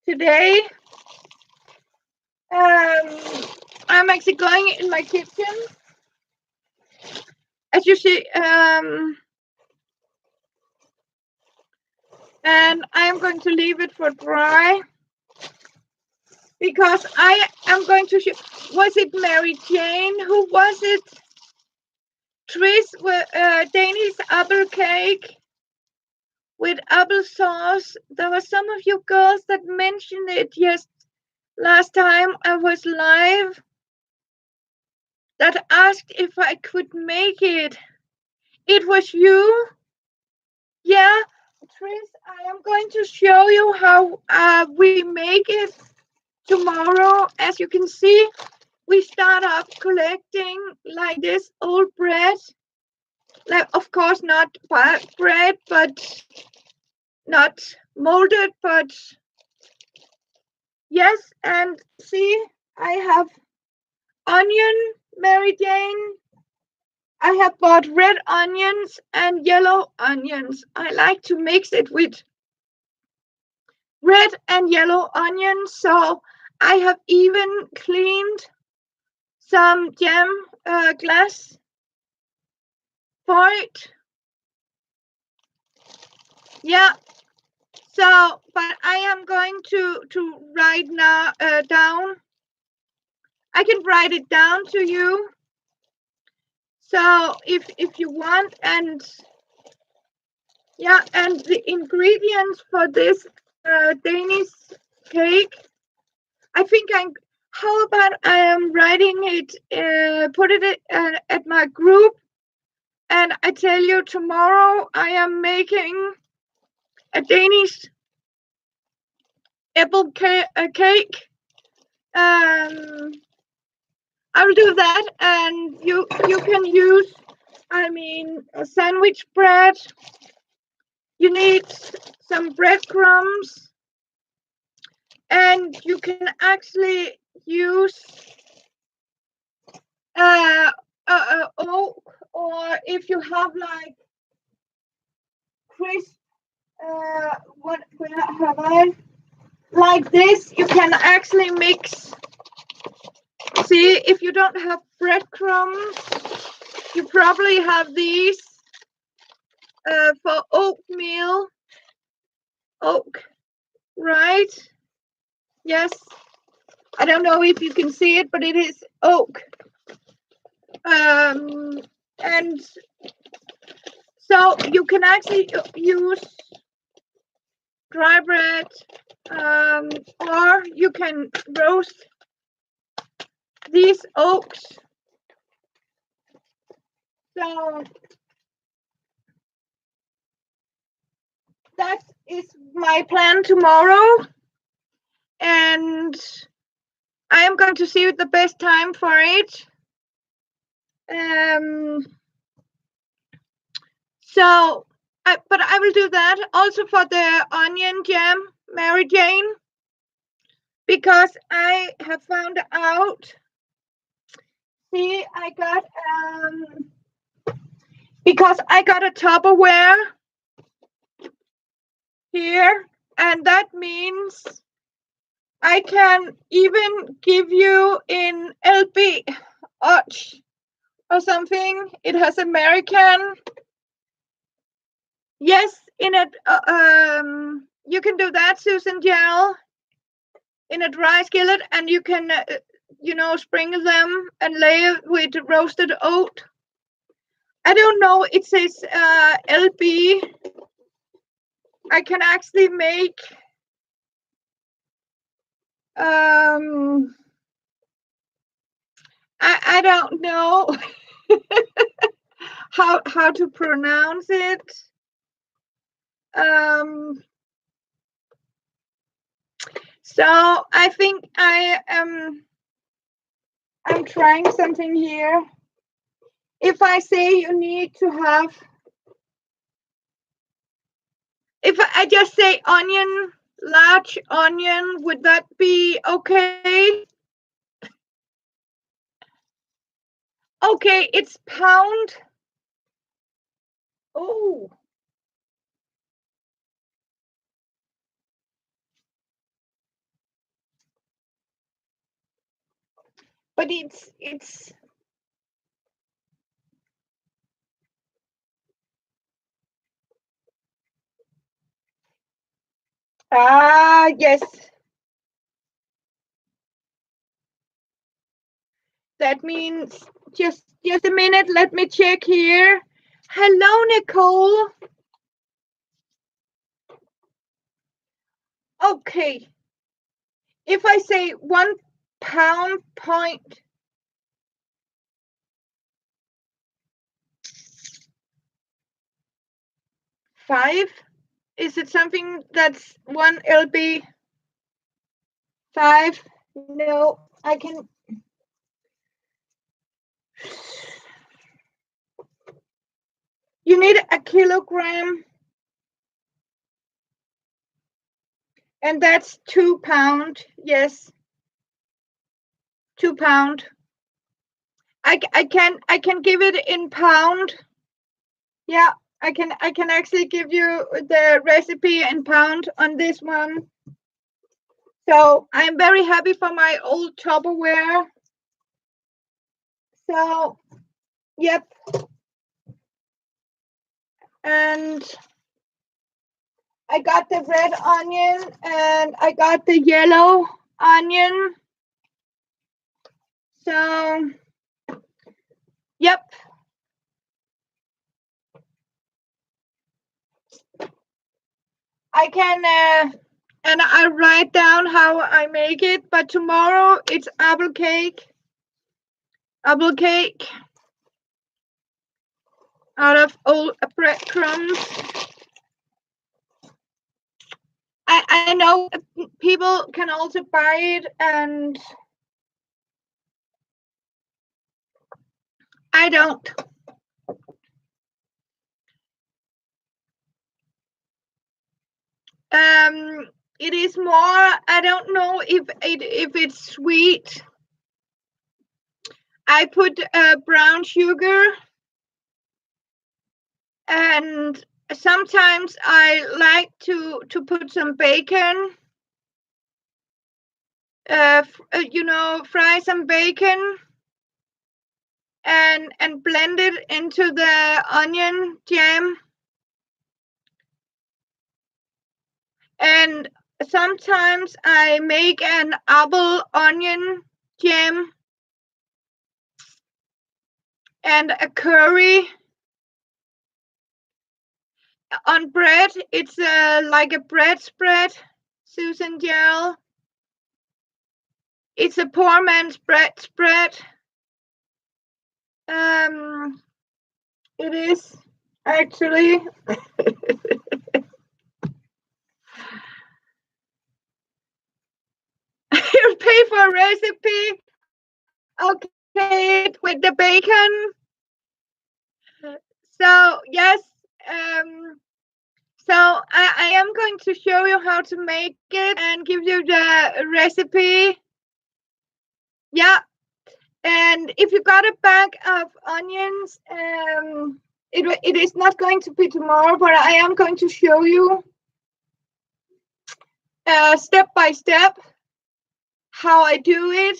today, I'm actually going in my kitchen. As you see, and I'm going to leave it for dry because I am going to show. Was it Mary Jane? Who was it? Tris with Danish apple cake with applesauce. There were some of you girls that mentioned it last time I was live that asked if I could make it. It was you? Yeah, Tris, I am going to show you how we make it tomorrow. As you can see, we start off collecting like this old bread. Like, of course, not bad bread, but not molded, but yes. And see, I have onion, Mary Jane. I have bought red onions and yellow onions. I like to mix it with red and yellow onions. So I have even cleaned some jam glass for it. Yeah. So, but I am going to write now down. I can write it down to you. So if you want, and yeah, and the ingredients for this Danish cake, I think how about I am writing it, put it at my group, and I tell you tomorrow I am making a Danish apple cake. I will do that, and you can use, I mean, a sandwich bread. You need some breadcrumbs, and you can actually use oak, or if you have like crisp, what have I? Like this, you can actually mix. See, if you don't have breadcrumbs, you probably have these for oatmeal. Oak, right? Yes. I don't know if you can see it, but it is oak. And so you can actually use dry bread, or you can roast these oaks. So that is my plan tomorrow, and I am going to see the best time for it. Um, but I will do that also for the onion jam, Mary Jane, because I have found out. See, because I got a Tupperware here, and that means I can even give you in LB or something. It has American. Yes, in it. You can do that, Susan Gel, in a dry skillet, and you can, sprinkle them and layer with roasted oat. I don't know. It says LB. I can actually make. I don't know how to pronounce it. So I think I'm trying something here. If I say you need to have, if I just say onion, large onion, would that be okay? Okay, it's pound. Oh. But it's yes. That means just a minute, let me check here. Hello, Nicole. Okay. If I say 1 pound point, five, is it something that's 1 lb 5? No, I can. You need a kilogram, and that's 2 pound. Yes, 2 pound. I can give it in pound. Yeah, I can actually give you the recipe in pound on this one. So I'm very happy for my old Tupperware. So, yep. And I got the red onion and I got the yellow onion. So, yep. I can, and I write down how I make it, but tomorrow it's apple cake. Apple cake out of old breadcrumbs. I know people can also buy it, and I don't. It is more. I don't know if it's sweet. I put brown sugar, and sometimes I like to put some bacon. Fry some bacon and blend it into the onion jam. And sometimes I make an apple onion jam and a curry on bread. It's like a bread spread, Susan Gel. It's a poor man's bread spread. It is actually. you pay for a recipe, okay, with the bacon. So yes, so I am going to show you how to make it and give you the recipe. Yeah, and if you got a bag of onions, it is not going to be tomorrow, but I am going to show you step by step how I do it.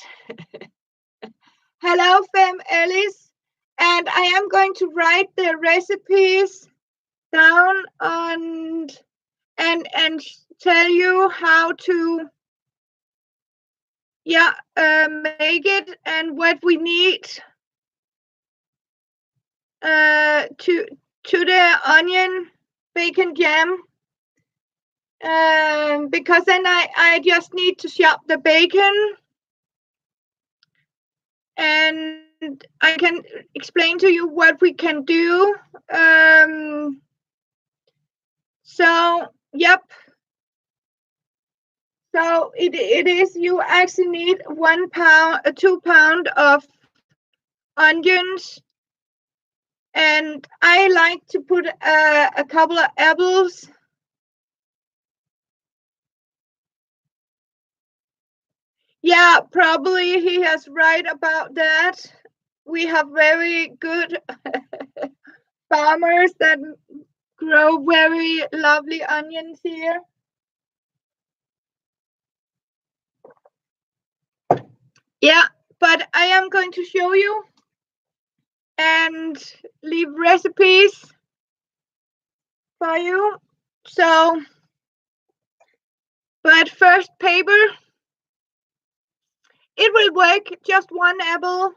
Hello, Fem Ellis, and I am going to write the recipes down on and tell you how to make it and what we need to the onion bacon jam. Because then I just need to chop the bacon, and I can explain to you what we can do. So yep. So it is, you actually need 1 pound, 2 pound of onions, and I like to put a couple of apples. Yeah, probably he has right about that. We have very good farmers that grow very lovely onions here. Yeah, but I am going to show you and leave recipes for you. So, but first paper, it will work just 1 apple.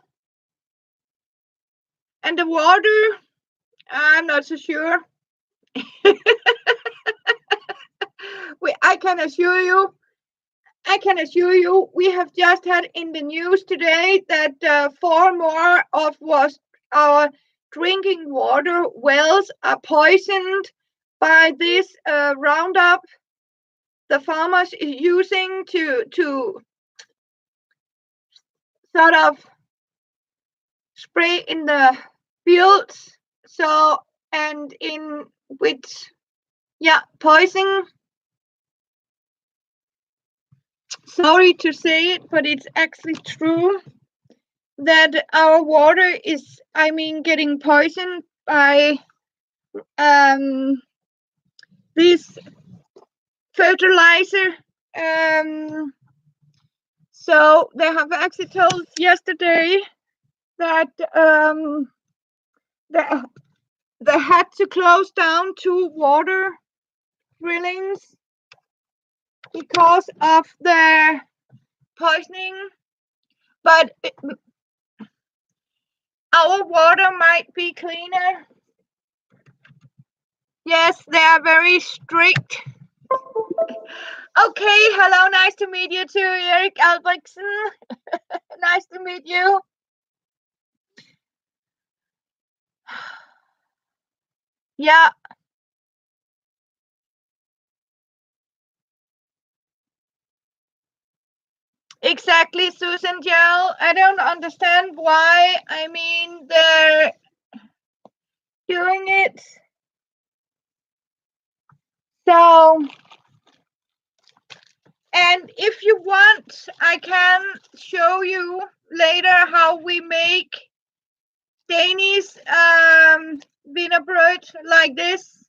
And the water, I'm not so sure. I can assure you, we have just had in the news today that 4 more of our drinking water wells are poisoned by this Roundup the farmers is using to sort of spray in the fields. So, and in which, poison. Sorry to say it, but it's actually true that our water is, getting poisoned by this fertilizer. So they have actually told yesterday that they had to close down 2 water drillings because of the poisoning. But our water might be cleaner. Yes, they are very strict. Okay, hello, nice to meet you too, Erik Albrechtsen. Nice to meet you. Yeah. Exactly, Susan Gell. I don't understand why. They're doing it. So, and if you want, I can show you later how we make Danish vinaigrette like this.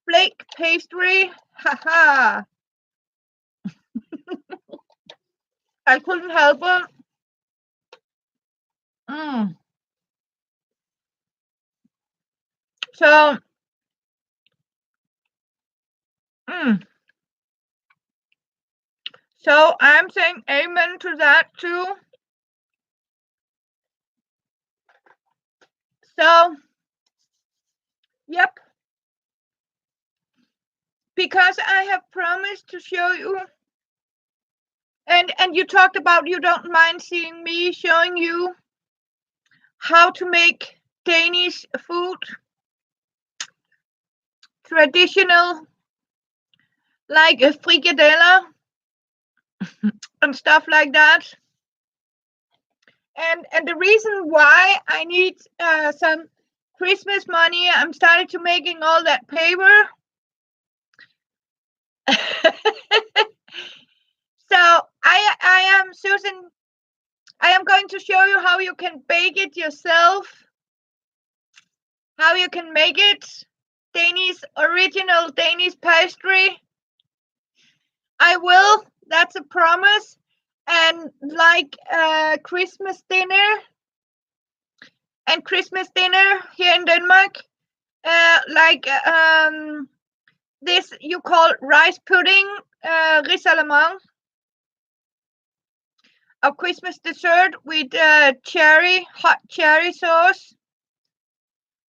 Flake pastry. Haha. I couldn't help it. So, so I'm saying amen to that too. So, yep. Because I have promised to show you, and you talked about you don't mind seeing me showing you how to make Danish food, traditional, like a frikadelle. and stuff like that. And the reason why I need some Christmas money, I'm starting to making all that paper. So I am Susan. I am going to show you how you can bake it yourself, how you can make it. Original Danish pastry. I will. That's a promise. And like Christmas dinner here in Denmark, like this you call rice pudding, risalamande, a Christmas dessert with hot cherry sauce,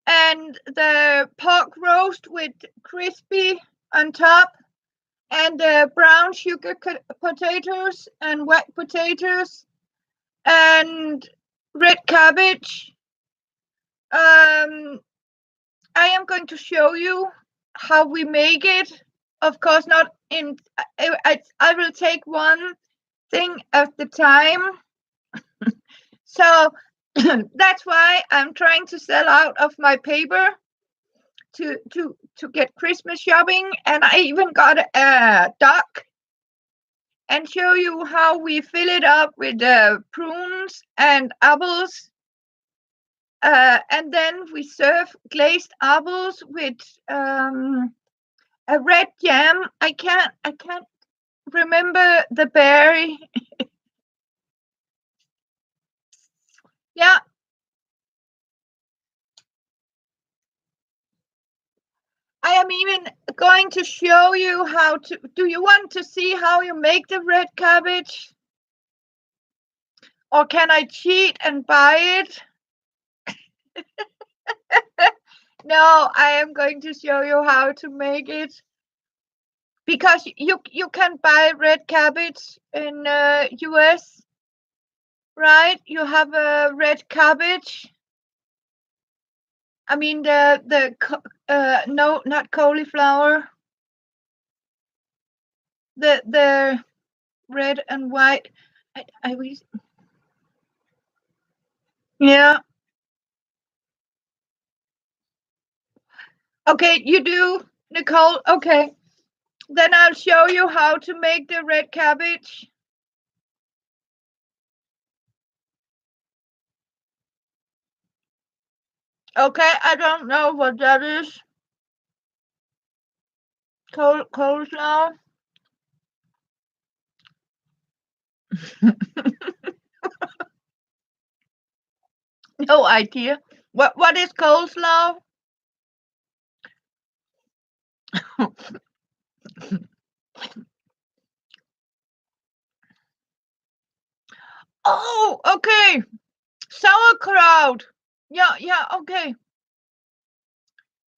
and the pork roast with crispy on top, and brown sugar potatoes and white potatoes and red cabbage. I am going to show you how we make it. Of course, not in. I will take one thing at the time. So that's why I'm trying to sell out of my paper to get Christmas shopping, and I even got a duck, and show you how we fill it up with prunes and apples, and then we serve glazed apples with a red jam. I can't remember the berry. Yeah. I am even going to show you how to. Do you want to see how you make the red cabbage? Or can I cheat and buy it? No, I am going to show you how to make it. Because you can buy red cabbage in US, right? You have a red cabbage. I mean no, not cauliflower. The red and white. I wish. Yeah. Okay, you do, Nicole. Okay, then I'll show you how to make the red cabbage. Okay, I don't know what that is. Coleslaw. No idea. What is coleslaw? Oh, okay. Sauerkraut. Yeah, okay.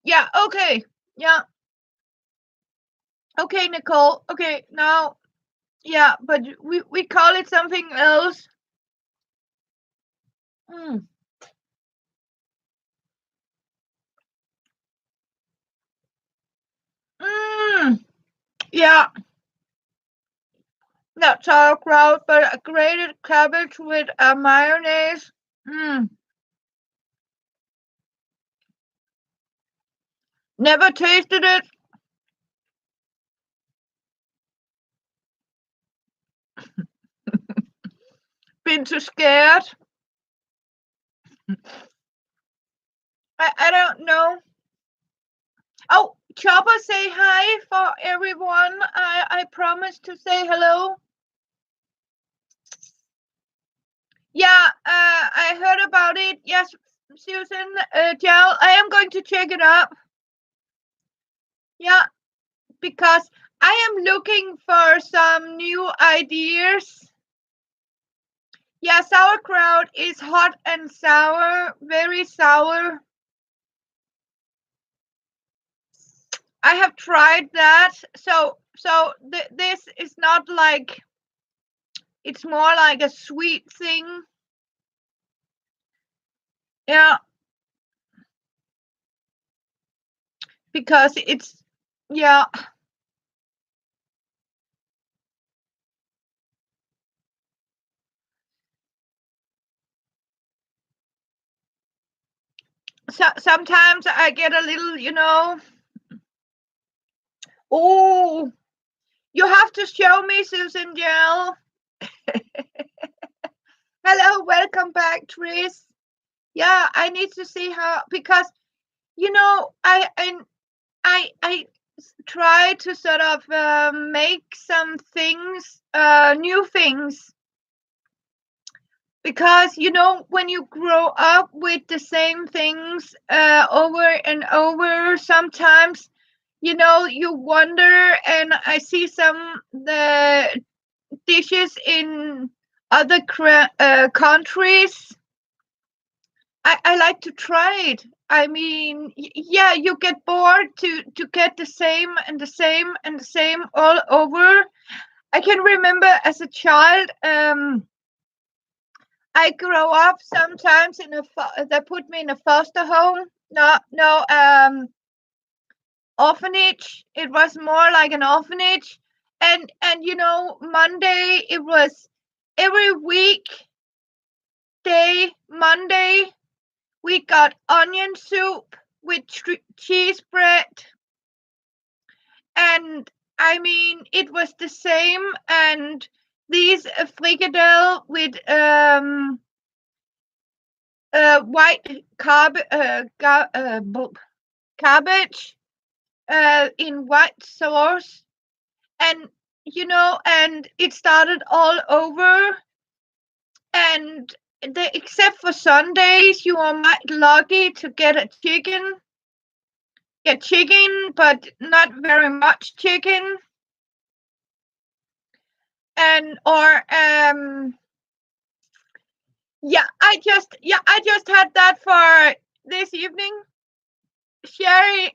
Yeah, okay. Yeah. Okay, Nicole. Okay, now, yeah, but we call it something else. Mm. Yeah, not sauerkraut, but a grated cabbage with a mayonnaise. Never tasted it. Been too scared. I don't know. Oh, Chopper, say hi for everyone. I promised to say hello. Yeah, I heard about it. Yes, Susan, Joe, I am going to check it up. Yeah, because I am looking for some new ideas. Yeah, sauerkraut is hot and sour, very sour. I have tried that. So this is not like, it's more like a sweet thing. Yeah. Because it's, yeah. sometimes I get a little, oh, you have to show me, Susan Gel. Hello, welcome back, Tris. Yeah, I need to see how, because I try to sort of make some things, new things, because when you grow up with the same things over and over, sometimes you wonder. And I see some the dishes in other countries. I like to try it. I mean, yeah, you get bored to get the same and the same and the same all over. I can remember as a child, I grew up sometimes in they put me in a foster home. No, orphanage. It was more like an orphanage. And Monday, it was every week day, Monday, we got onion soup with cheese bread. And I mean, it was the same. And these frikadelle with white cabbage in white sauce. And and it started all over. And except for Sundays, you are might lucky to get a chicken, but not very much chicken. And or I just had that for this evening. Sherry,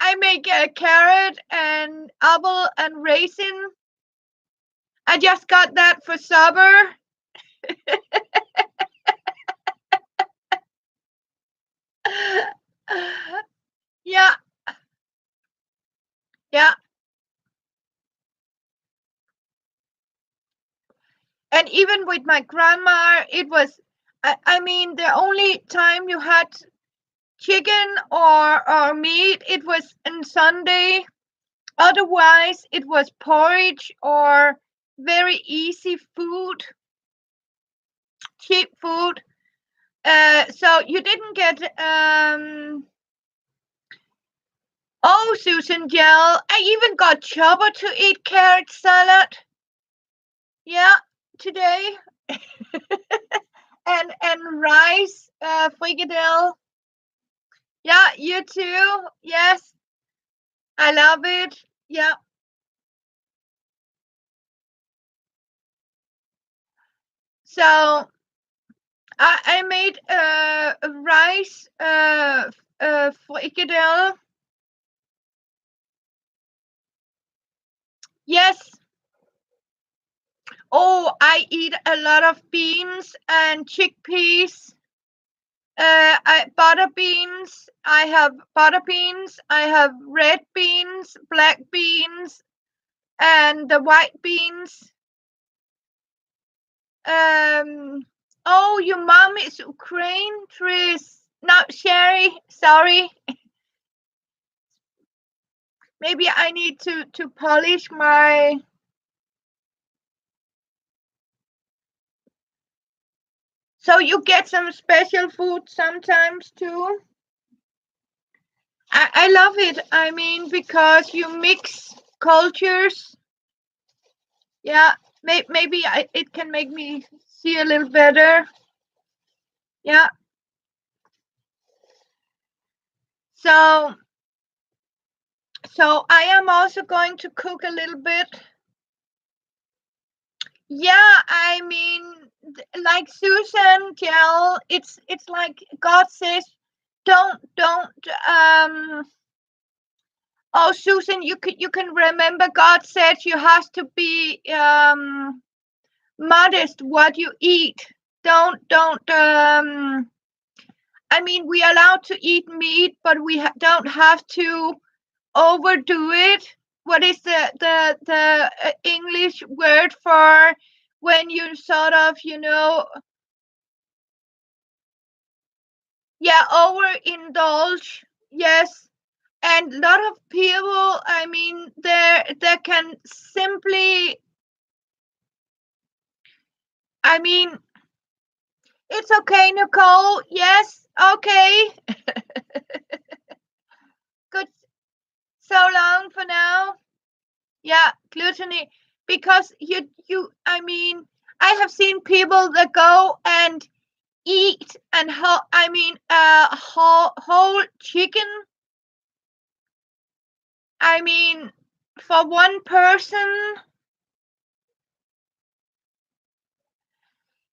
I make a carrot and apple and raisin. I just got that for supper. Yeah, yeah. And even with my grandma, it was, I mean, the only time you had chicken or meat, it was on Sunday. Otherwise, it was porridge or very easy food, cheap food. So you didn't get. Oh, Susan Gel, I even got Chopper to eat carrot salad. Yeah, today. And rice, frikadelle. Yeah, you too. Yes, I love it. Yeah. So I made rice, frikadelle. Yes. Oh, I eat a lot of beans and chickpeas. Butter beans. I have butter beans. I have red beans, black beans, and the white beans. Um. Oh, your mom is Ukraine, Tris. No, Sherry. Sorry. Maybe I need to polish my. So you get some special food sometimes too. I love it. I mean, because you mix cultures. Yeah, maybe it can make me see a little better. Yeah. So I am also going to cook a little bit. Yeah, I mean, like Susan Gel, it's like God says, don't. Oh, Susan, you can remember God said you have to be modest what you eat. Don't. I mean, we are allowed to eat meat, but we don't have to overdo it. What is the English word for when you sort of yeah, overindulge. Yes. And a lot of people, I mean, they can simply, I mean, it's okay, Nicole. Yes, okay. Good. So long for now. Yeah, gluttony. Because I mean, I have seen people that go and eat and whole chicken. I mean, for one person,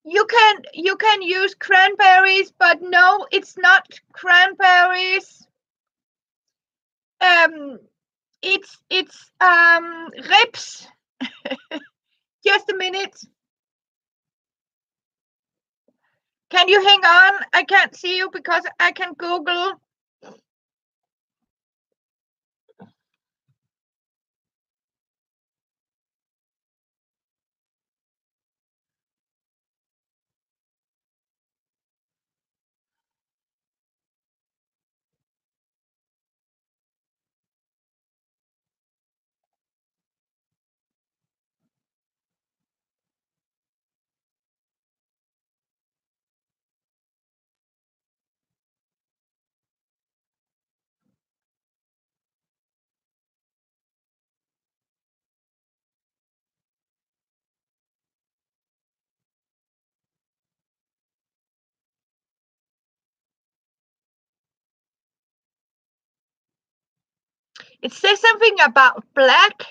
you can use cranberries, but no, it's not cranberries. Um, it's ribs. Just a minute. Can you hang on? I can't see you because I can Google. It says something about black.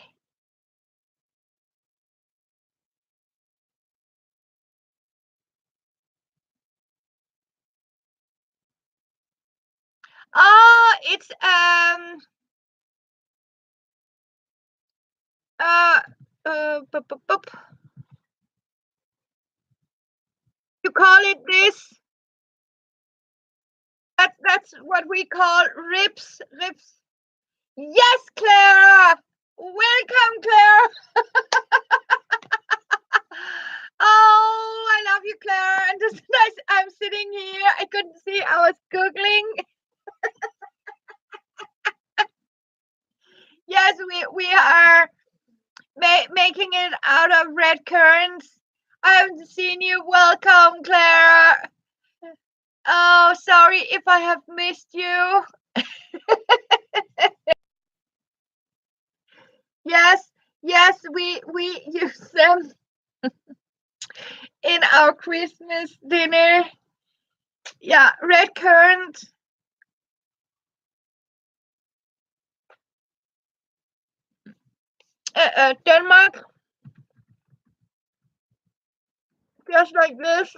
Oh, it's boop, boop, boop. You call it this? That's what we call ribs. Ribs. Yes, Clara. Welcome, Clara. Oh, I love you, Clara. And just nice. I'm sitting here. I couldn't see. I was googling. Yes, we are making it out of red currants. I haven't seen you. Welcome, Clara. Oh, sorry if I have missed you. Yes, yes, we use them in our Christmas dinner. Yeah, red currant. Denmark, just like this.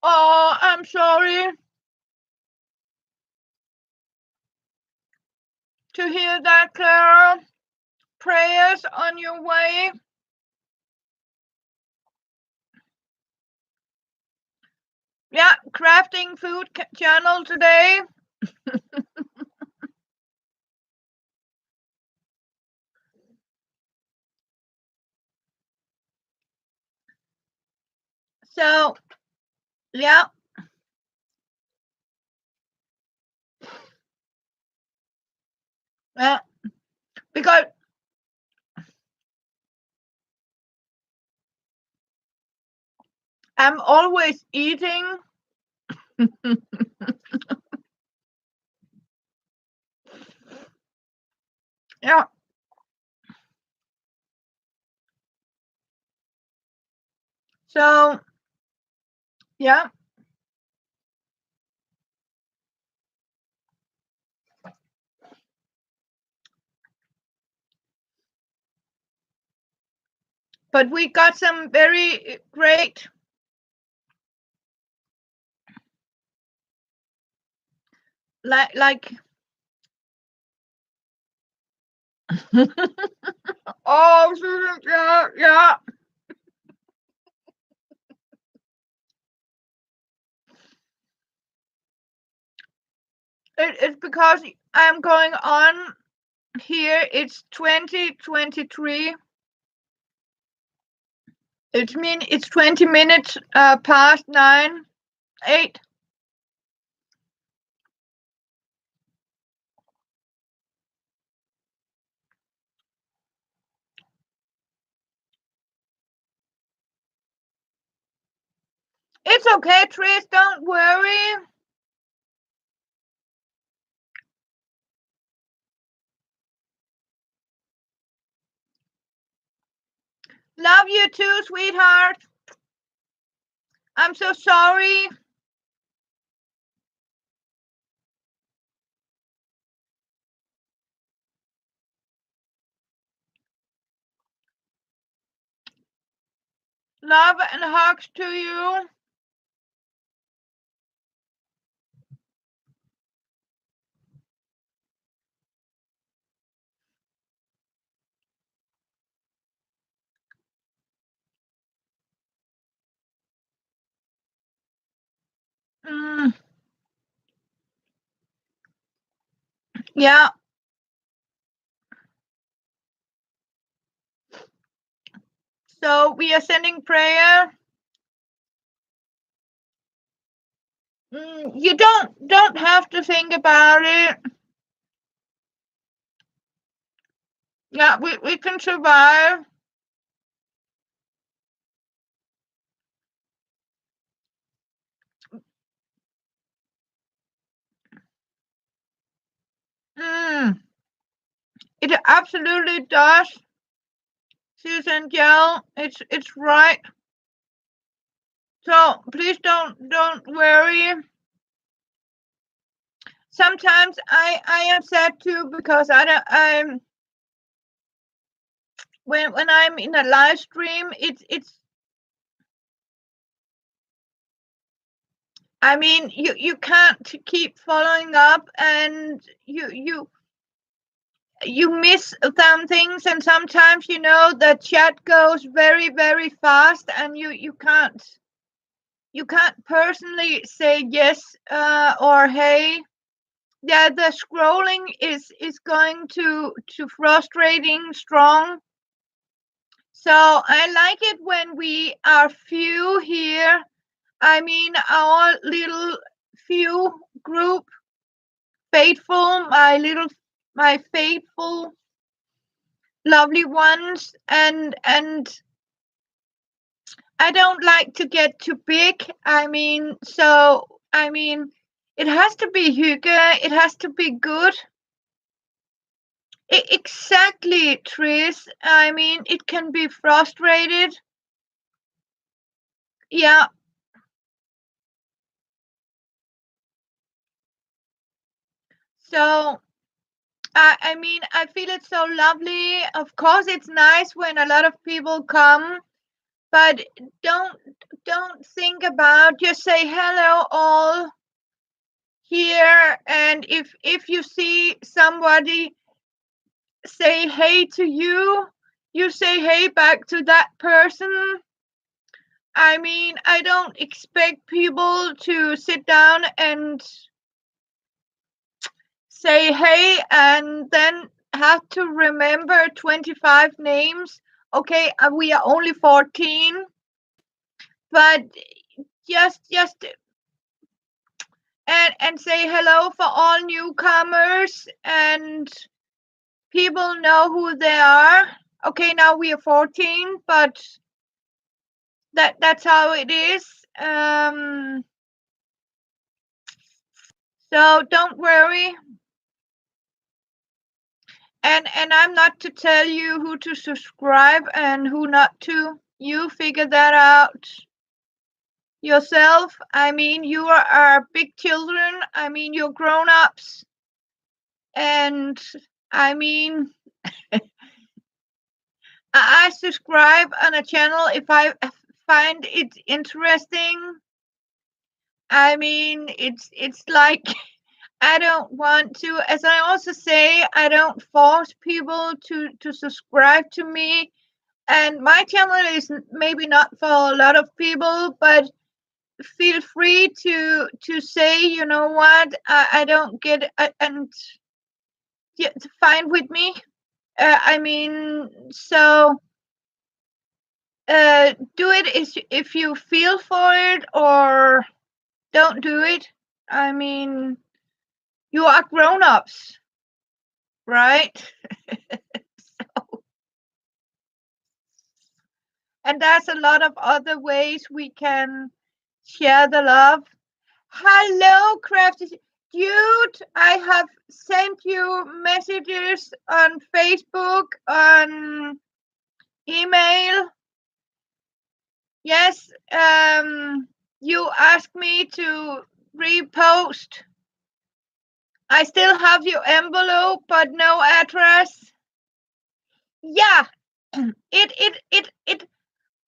Oh, I'm sorry to hear that, Clara. Prayers on your way. Yeah, crafting food channel today. So, yeah. Yeah, because I'm always eating. Yeah. So, yeah. But we got some very great like oh yeah. It's because I'm going on here. It's 2023. It's 20 minutes past 9, 8. It's okay, Tris, don't worry. Love you too, sweetheart. I'm so sorry. Love and hugs to you. Mm, yeah. So we are sending prayer. You don't have to think about it. Yeah, we can survive. Mm, it absolutely does, Susan Gell. It's right. So please don't worry. Sometimes I am sad too because I'm when I'm in a live stream, it's I mean you can't keep following up, and you miss some things, and sometimes the chat goes very very fast, and you can't personally say yes or hey. Yeah, the scrolling is going to frustrating strong. So I like it when we are few here. I mean, our little few group, faithful, my faithful, lovely ones, and I don't like to get too big. I mean, it has to be hygge. It has to be good. Exactly, Tris. I mean, it can be frustrated. Yeah. So I mean, I feel it's so lovely. Of course, it's nice when a lot of people come, but don't don't think about, just say hello all here, and if you see somebody say hey to you, you say hey back to that person. I mean, I don't expect people to sit down and say hey and then have to remember 25 names. Okay, we are only 14, but just and say hello for all newcomers, and people know who they are. Okay, now we are 14, but that's how it is. So don't worry. And I'm not to tell you who to subscribe and who not to. You figure that out yourself. I mean, you are big children. I mean, you're grown-ups. And I mean, I subscribe on a channel if I find it interesting. I mean, it's like I don't want to, as I also say, I don't force people to subscribe to me. And my channel is maybe not for a lot of people, but feel free to say, you know what, I don't get it, and yeah, it's fine with me. I mean, so Do it if you feel for it, or don't do it. I mean, you are grown-ups, right? And there's a lot of other ways we can share the love. Hello, Crafty Dude. I have sent you messages on Facebook, on email. Yes, you asked me to repost. I still have your envelope, but no address. Yeah, it.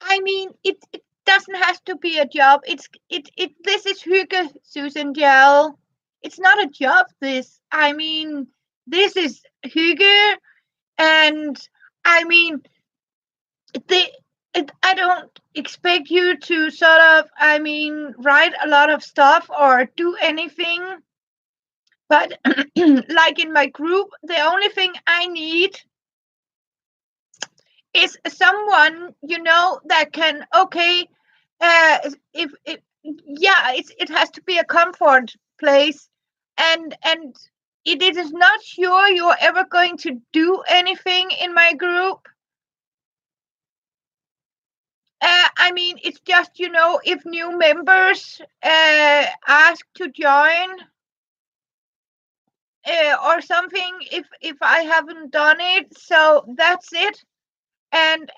I mean, it doesn't have to be a job. It. This is Hygge, Susan Gel. It's not a job. This. I mean, this is Hygge, and I mean, they. I don't expect you to sort of, I mean, write a lot of stuff or do anything. But like in my group, the only thing I need is someone, that can, okay, if it, yeah, it has to be a comfort place, and it is not sure you're ever going to do anything in my group. I mean, it's just, if new members ask to join, or something, if I haven't done it, so that's it. And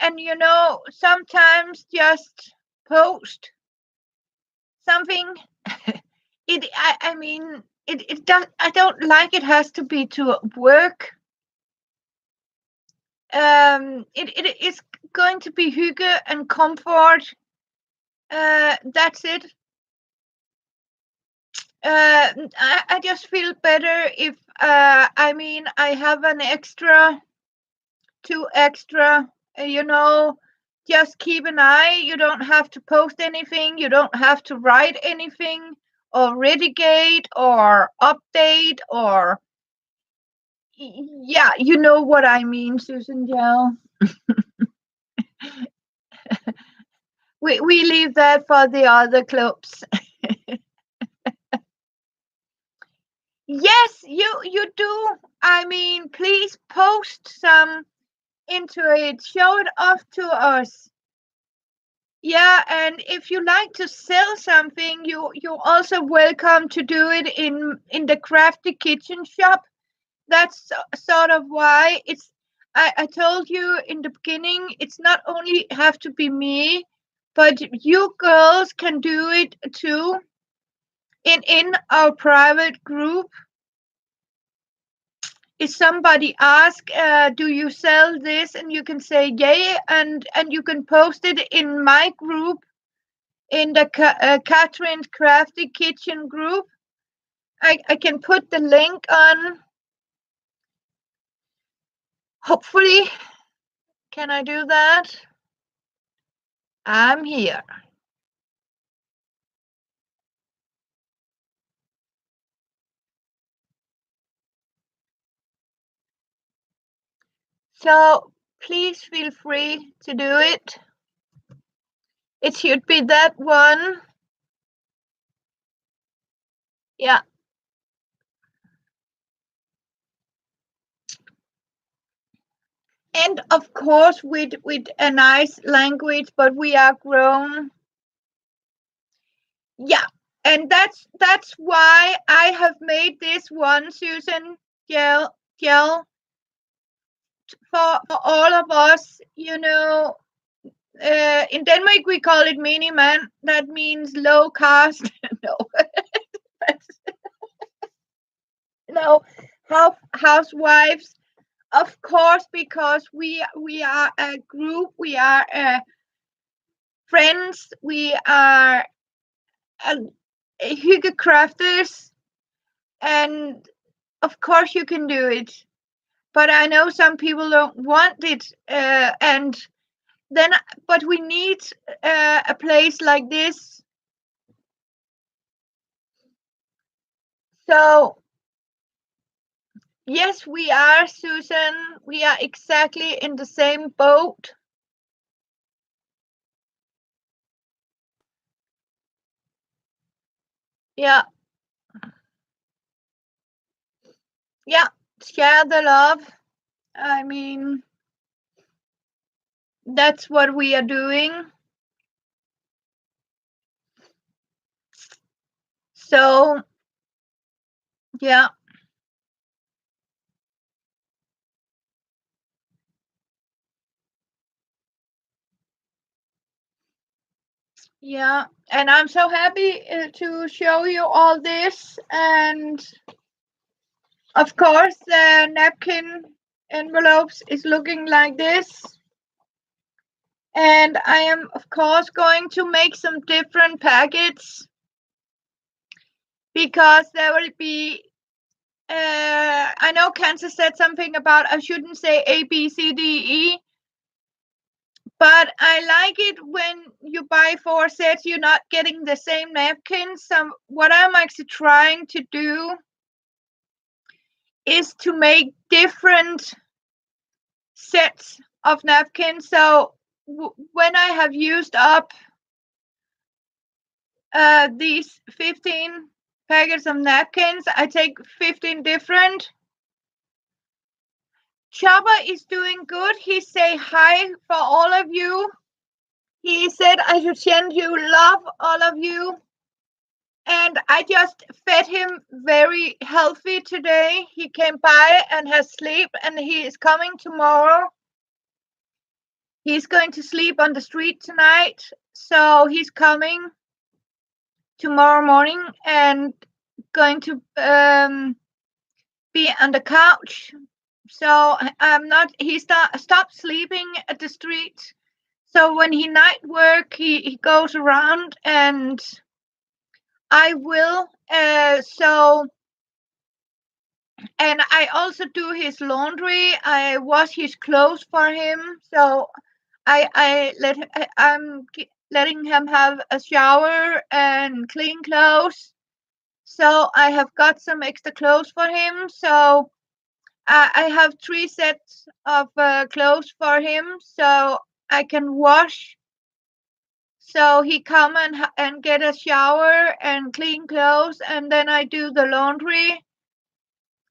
sometimes just post something. I mean, it does. I don't like it has to be to work. It is going to be hygge and comfort. That's it. I just feel better if, I mean, I have an extra, two extra, just keep an eye. You don't have to post anything. You don't have to write anything or redigate or update or, yeah, you know what I mean, Susan Gell. We leave that for the other clubs. Yes, you do. I mean, please post some into it. Show it off to us. Yeah, and if you like to sell something, you're also welcome to do it in the Crafty Kitchen shop. That's sort of why it's. I told you in the beginning, it's not only have to be me, but you girls can do it too. In our private group, if somebody asks, do you sell this, and you can say yay, and you can post it in my group, in the Catherine's Crafty Kitchen group. I can put the link on. Hopefully, can I do that? I'm here. So please feel free to do it. It should be that one. Yeah. And of course with a nice language, but we are grown. Yeah. And that's why I have made this one, Susan Gel, for all of us, in Denmark we call it mini man. That means low caste. No. No, housewives, of course, because we are a group, we are friends, we are hygge crafters, and of course you can do it. But I know some people don't want it, and then, but we need a place like this. So yes, we are, Susan. We are exactly in the same boat. Yeah. Yeah. Share the love. I mean, that's what we are doing. So, yeah. Yeah. And I'm so happy to show you all this. And of course, the napkin envelopes is looking like this. And I am, of course, going to make some different packets because there will be. I know Kansas said something about I shouldn't say A, B, C, D, E, but I like it when you buy 4 sets, you're not getting the same napkins. So, what I'm actually trying to do is to make different sets of napkins. So, when I have used up these 15 packets of napkins, I take 15 different. Chopper is doing good. He say hi for all of you. He said I should send you love, all of you. And I just fed him very healthy today. He came by and has sleep, and he is coming tomorrow. He's going to sleep on the street tonight. So he's coming tomorrow morning and going to be on the couch. So I'm not. He stopped sleeping at the street. So when he night work, he goes around, and I will. And I also do his laundry. I wash his clothes for him. So I'm letting him have a shower and clean clothes. So I have got some extra clothes for him. So I have 3 sets of clothes for him, so I can wash. So he come and get a shower and clean clothes, and then I do the laundry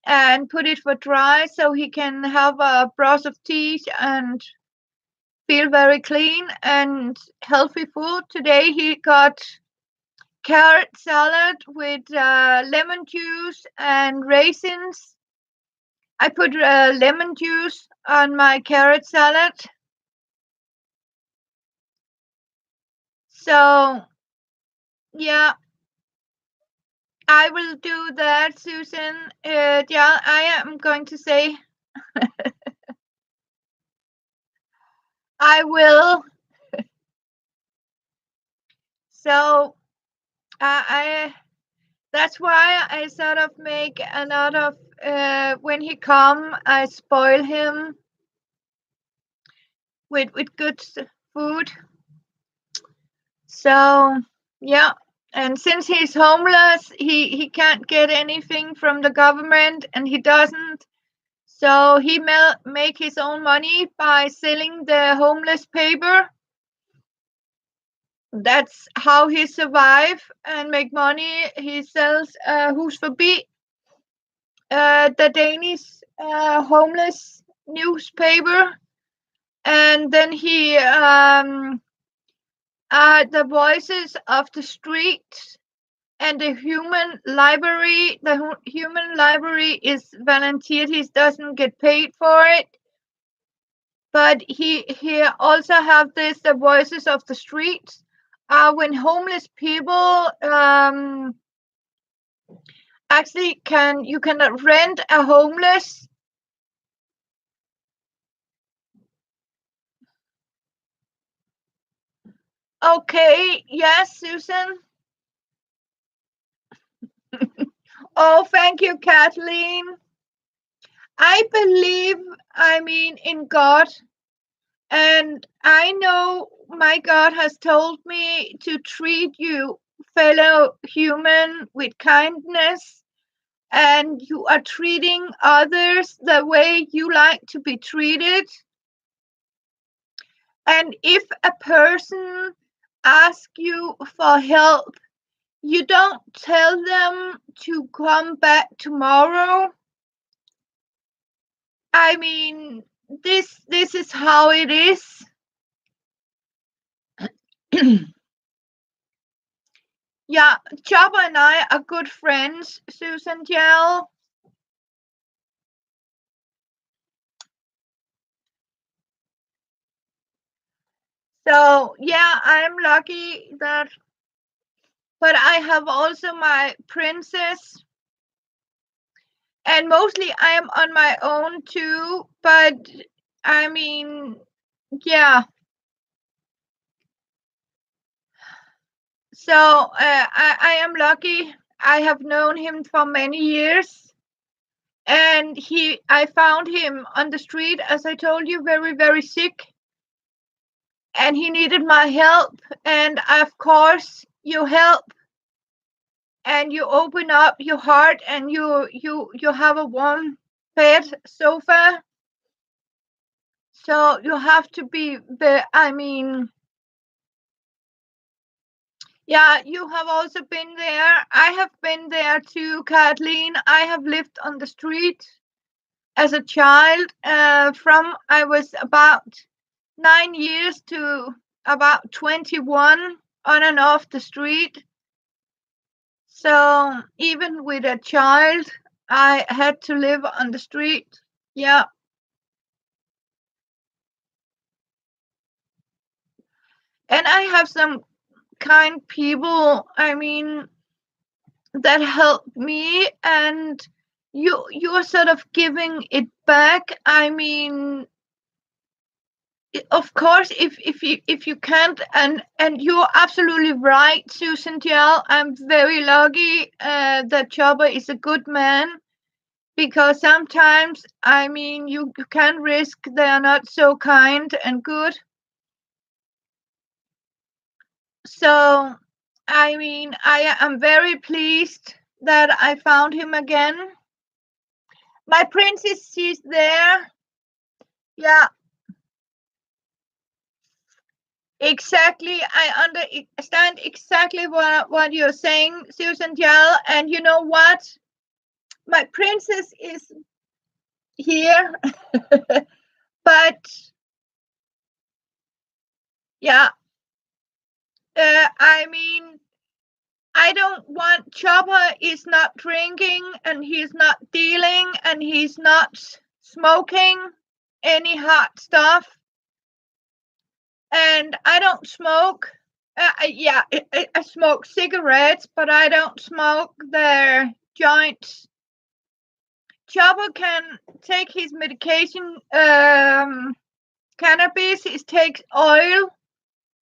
and put it for dry, so he can have a brush of teeth and feel very clean and healthy food. Today he got carrot salad with lemon juice and raisins. I put lemon juice on my carrot salad. So, yeah, I will do that, Susan. Yeah, I am going to say I will. So, I that's why I sort of make a lot of when he come, I spoil him with good food. So, yeah. And since he's homeless, he can't get anything from the government, and he doesn't. So he make his own money by selling the homeless paper. That's how he survive and make money. He sells Hus Forbi, the Danish homeless newspaper, and then he the voices of the street and the human library. The human library is volunteered. He doesn't get paid for it. But he also have this the voices of the streets. When homeless people actually you can rent a homeless. Okay, yes, Susan. Oh, thank you, Kathleen. I believe, I mean, in God, and I know my God has told me to treat you, fellow human, with kindness, and you are treating others the way you like to be treated. And if a person asks you for help, You don't tell them to come back tomorrow. I mean, this is how it is. Yeah, Chopper and I are good friends, Susan Gell. So yeah, I'm lucky that, but I have also my princess, and mostly I am on my own too. But I mean, yeah. So I am lucky. I have known him for many years, and I found him on the street, as I told you, very very sick, and he needed my help. And of course, you help and you open up your heart and you have a warm bed sofa. So you have to be I mean, yeah, you have also been there. I have been there too, Kathleen. I have lived on the street as a child, from I was about 9 years to about 21, on and off the street. So even with a child, I had to live on the street. Yeah. And I have some kind people, I mean, that help me, and you're sort of giving it back. I mean, of course, if you can't, and you're absolutely right, Susan Gell. I'm very lucky that Chopper is a good man, because sometimes, I mean, you can risk they are not so kind and good. So I mean, I am very pleased that I found him again. My princess, she's there. Yeah, exactly. I understand exactly what you're saying, Susan Gell. And you know what? My princess is here. But yeah, I mean, I don't want, Chopper is not drinking and he's not dealing and he's not smoking any hot stuff. And I don't smoke. Yeah, I smoke cigarettes, but I don't smoke their joints. Chopper can take his medication, cannabis. He takes oil.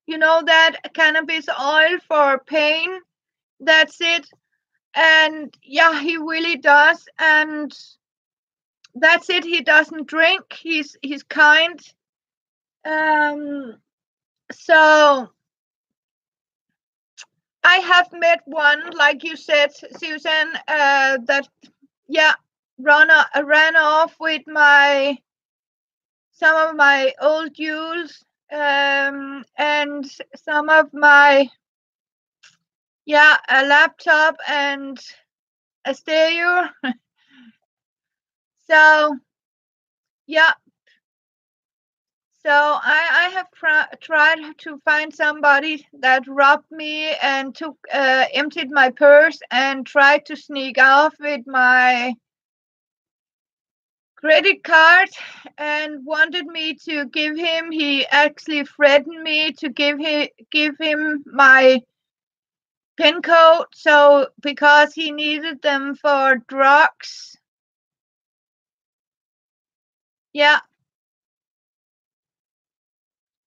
You know that cannabis oil for pain. That's it. And yeah, he really does. And that's it. He doesn't drink. He's kind. Um. So I have met one, like you said, Susan, that yeah, ran off with my some of my old jewels, and some of my, yeah, a laptop and a stereo. So yeah, so I have tried to find somebody that robbed me and took emptied my purse and tried to sneak off with my credit card and wanted me to give him. He actually threatened me to give him my pin code, so because he needed them for drugs. Yeah,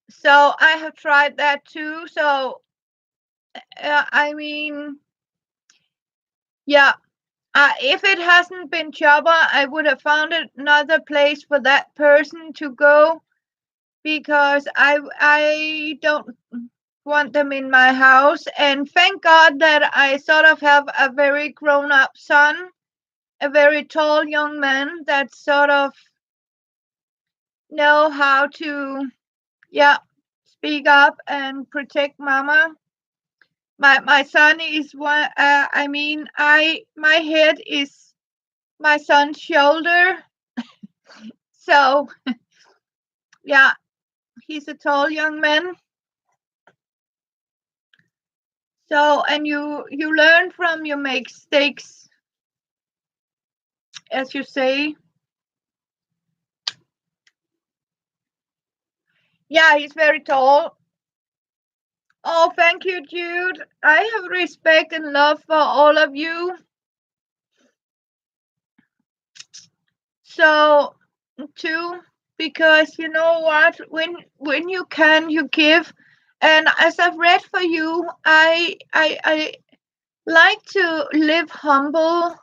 so I have tried that too. So I mean, yeah. If it hasn't been Chopper, I would have found another place for that person to go, because I don't want them in my house. And thank God that I sort of have a very grown up son, a very tall young man that sort of know how to, yeah, speak up and protect mama. My son is one. I mean, I my head is my son's shoulder. So yeah, he's a tall young man. So and you learn from your mistakes, as you say. Yeah, he's very tall. Oh, thank you, Jude. I have respect and love for all of you. So too, because you know what, when you can, you give. And as I've read for you, I like to live humble.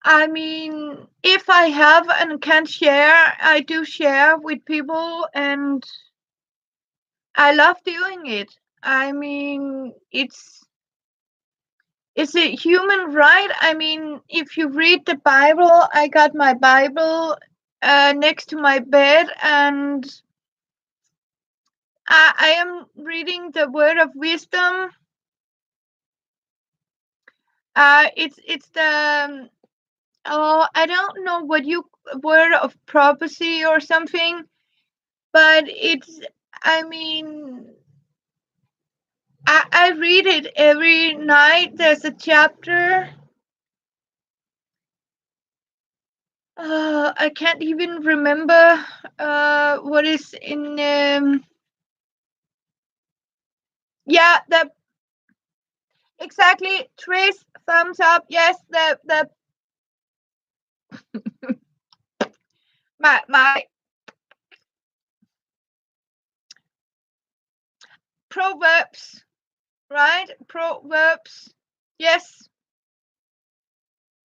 I mean, if I have and can share, I do share with people, and I love doing it. I mean, it's a human right. I mean, if you read the Bible, I got my Bible next to my bed, and I am reading the Word of Wisdom. It's the oh, I don't know what you word of prophecy or something, but it's. I mean, I read it every night. There's a chapter. I can't even remember what is in. Yeah, the exactly. Trace thumbs up. Yes, the my Proverbs, right? Proverbs. Yes,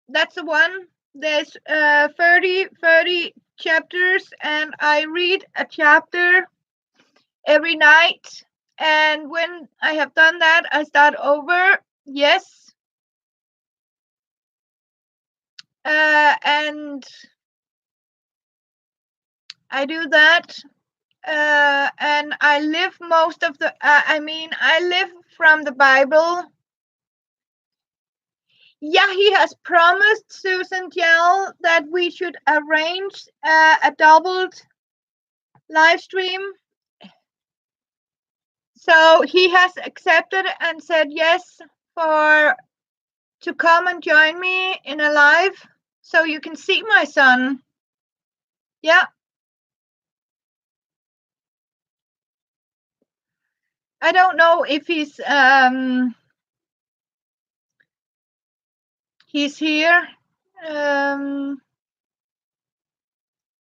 that's the one. There's 30 chapters, and I read a chapter every night. And when I have done that, I start over. Yes. And I do that. And I live most of the, I mean, I live from the Bible. Yeah, he has promised Susan Gell that we should arrange a doubled live stream. So he has accepted and said yes for to come and join me in a live so you can see my son. Yeah. I don't know if he's here. Um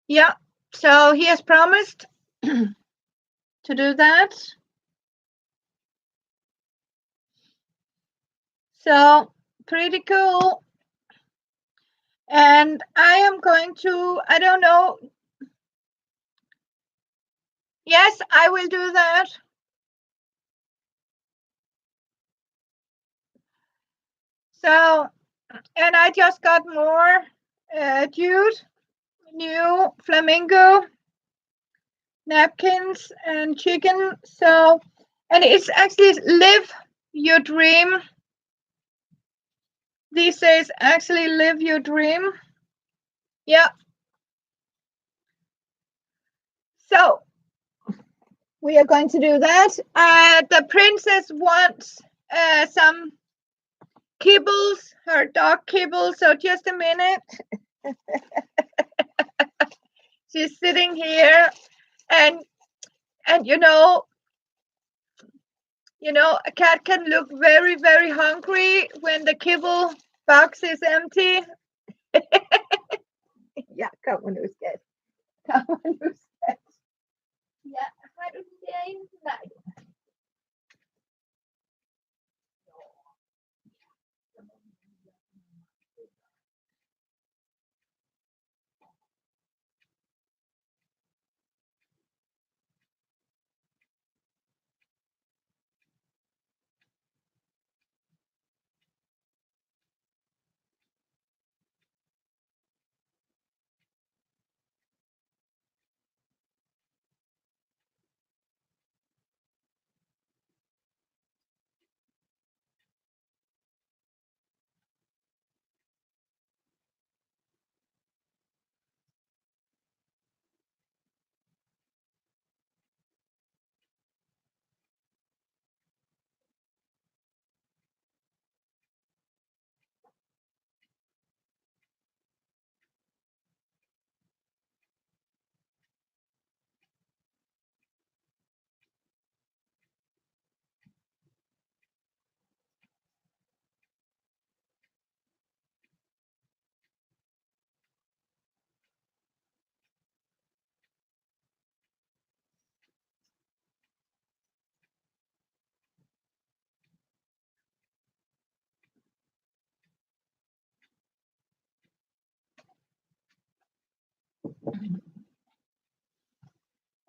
yeah. So he has promised to do that. So pretty cool. And I am going to, I don't know. Yes, I will do that. So, and I just got more Jude, new flamingo napkins and chicken. So, and it's actually live your dream. These days, actually live your dream. Yeah. So we are going to do that. The princess wants some kibbles, her dog kibbles. So just a minute. She's sitting here, and a cat can look very, very hungry when the kibble box is empty. Ja, kan man nu skämt. Kan man nu skämt. Ja, har du det? Nej.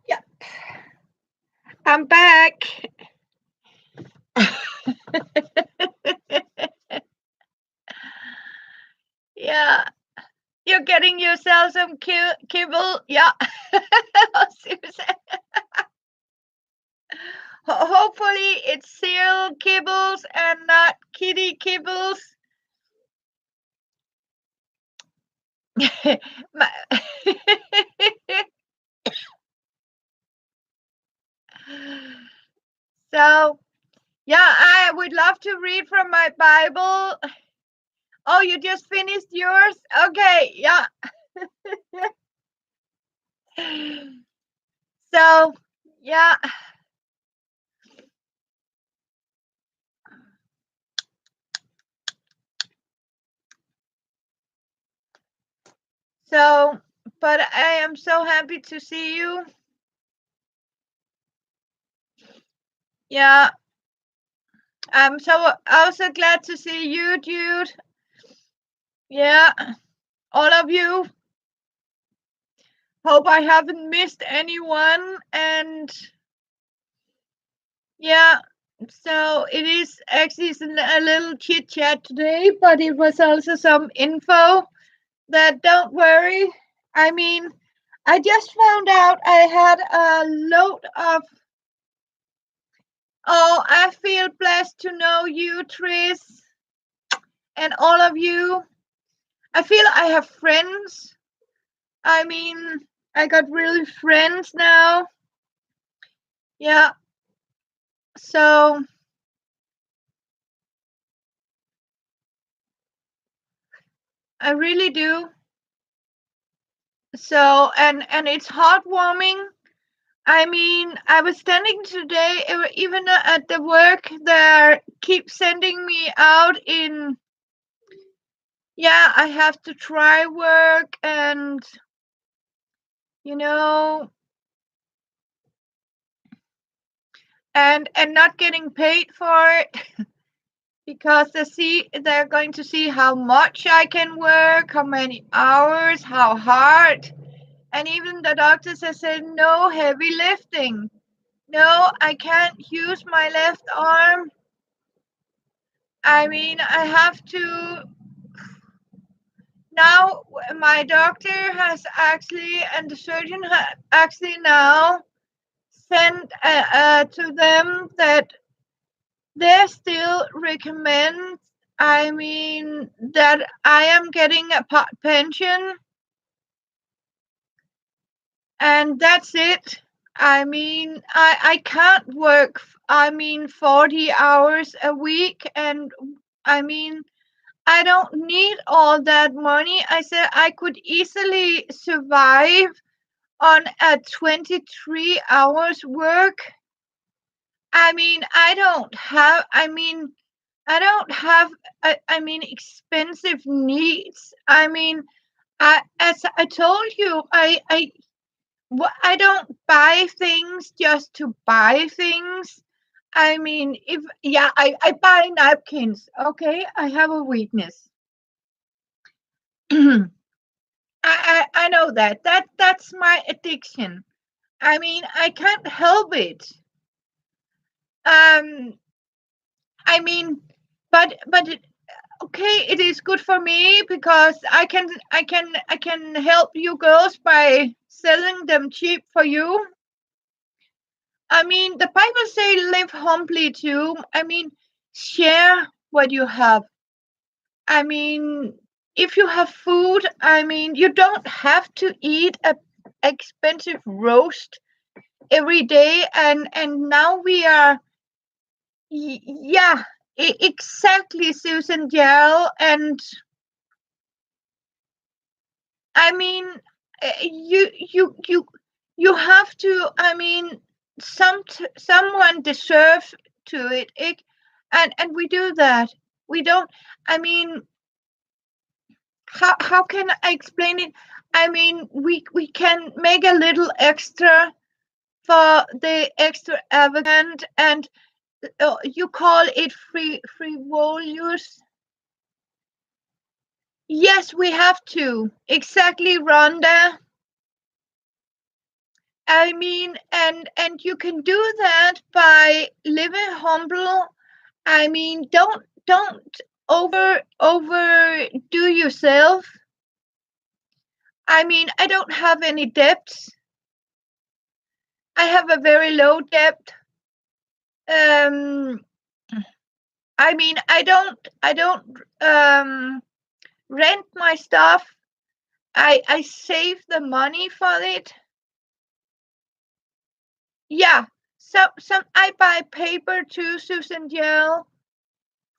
Yeah, I'm back. Yeah, you're getting yourself some kibble. Yeah, Susan. Hopefully it's cereal kibbles and not kitty kibbles. So, yeah, I would love to read from my Bible. Oh, you just finished yours? Okay, yeah. So, yeah. So, but I am so happy to see you. Yeah, I'm so also glad to see you, dude. Yeah, all of you. Hope I haven't missed anyone. And yeah, so it is actually a little chit chat today, but it was also some info that don't worry. I mean, I just found out I had a load of. Oh, I feel blessed to know you, Tris, and all of you. I feel I have friends. I mean, I got really friends now. Yeah, so I really do. So and it's heartwarming. I mean, I was standing today, even at the work, they keep sending me out in. Yeah, I have to try work and you know and not getting paid for it because they're going to see how much I can work, how many hours, how hard. And even the doctors have said no heavy lifting. No, I can't use my left arm. I mean, I have to now. My doctor has actually, and the surgeon actually now sent to them that they still recommend. I mean, that I am getting a pension, and that's it. I mean, I can't work. I mean, 40 hours a week, and I mean, I don't need all that money. I said I could easily survive on a 23 hours work. I mean, I don't have, I mean, expensive needs. I mean, as I told you, I don't buy things just to buy things. I mean, I buy napkins. Okay, I have a weakness. I know that's my addiction. I mean, I can't help it. Um, I mean, but okay, it is good for me because I can help you girls by selling them cheap for you. I mean, the Bible say live humbly too. I mean, share what you have. I mean, if you have food, I mean, you don't have to eat a expensive roast every day. And now we are, yeah, exactly, Susan Gell. And I mean, you have to. I mean, someone deserves to it, and we do that. We don't. I mean, how can I explain it? I mean, we can make a little extra for the extravagant, and you call it frivolous. Yes, we have to. Exactly, Rhonda. I mean, and you can do that by living humble. I mean, don't overdo yourself. I mean, I don't have any debts. I have a very low debt. Um, I mean, I don't rent my stuff. I save the money for it. Yeah. Some I buy paper too, Susan Gell.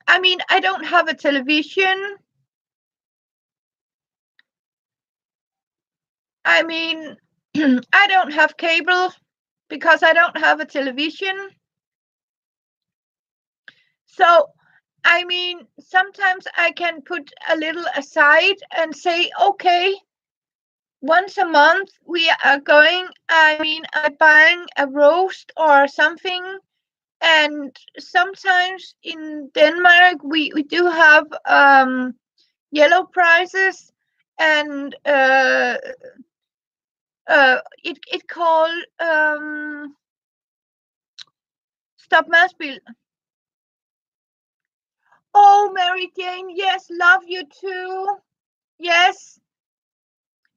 I mean, I don't have a television. I mean, I don't have cable because I don't have a television. So, I mean, sometimes I can put a little aside and say, okay, once a month we are going, I mean, I'm buying a roast or something. And sometimes in Denmark, we do have yellow prices, and it called Stop Madsbil. Oh, Mary Jane, yes, love you too. Yes,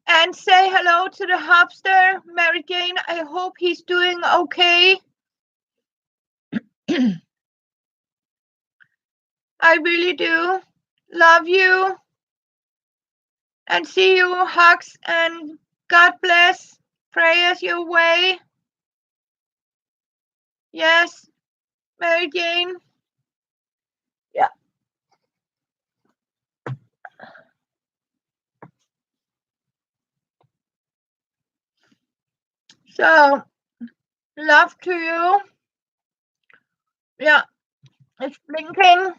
and say hello to the hamster, Mary Jane. I hope he's doing okay. I really do. Love you. And see you. Hugs and God bless. Prayers your way. Yes, Mary Jane. Yeah. So, love to you. Yeah, it's blinking.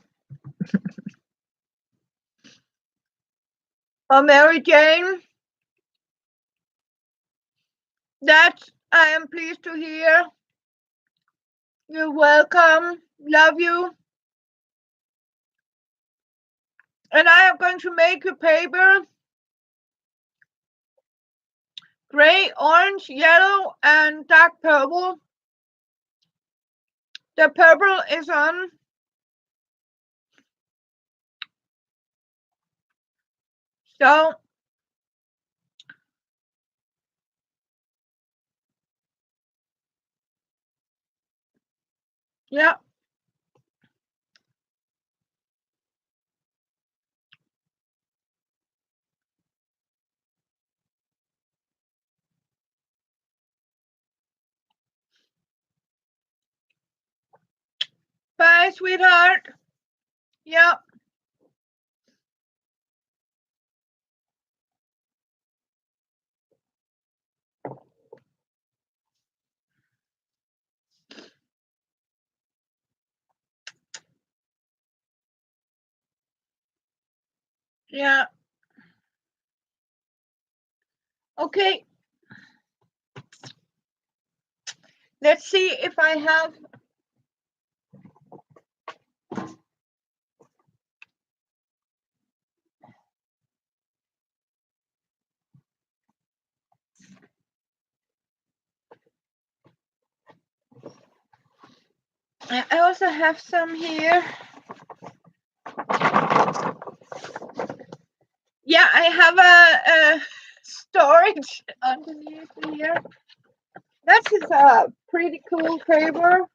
Oh, Mary Jane. That I am pleased to hear. You're welcome. Love you. And I am going to make a paper gray, orange, yellow, and dark purple. The purple is on. So, yeah. Bye, sweetheart. Yeah. Yeah. Okay. Let's see if I have. I also have some here. Yeah, I have a storage underneath here. That is a pretty cool paper.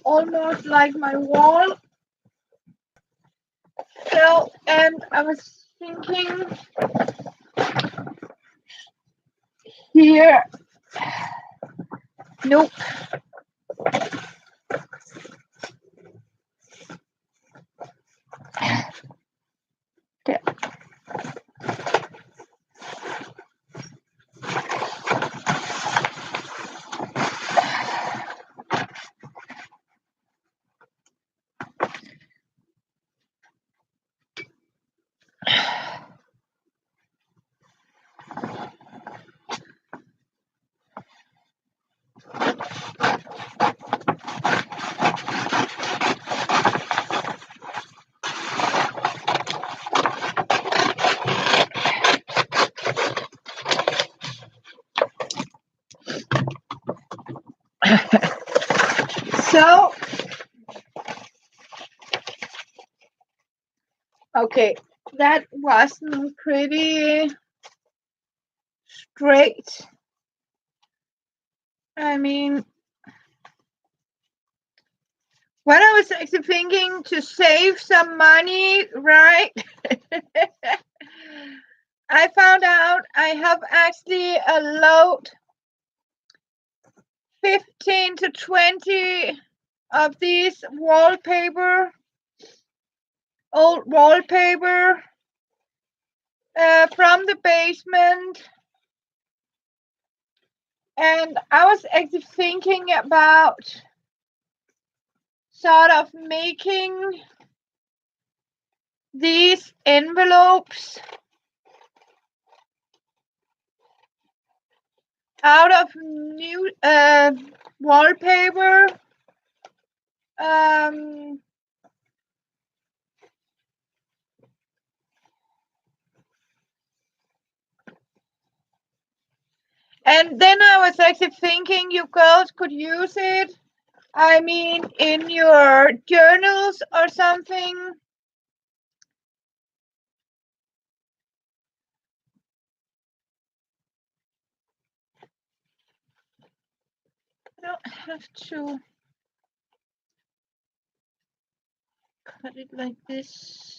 Almost like my wall. So, and I was thinking here. Nope. Okay. So, okay, that wasn't pretty straight. I mean, when I was actually thinking to save some money, right? I found out I have actually a load 15 to 20 of these old wallpaper from the basement. And I was actually thinking about sort of making these envelopes out of new wallpaper. Um, and then I was actually thinking you girls could use it. I mean, in your journals or something. I don't have to cut it like this.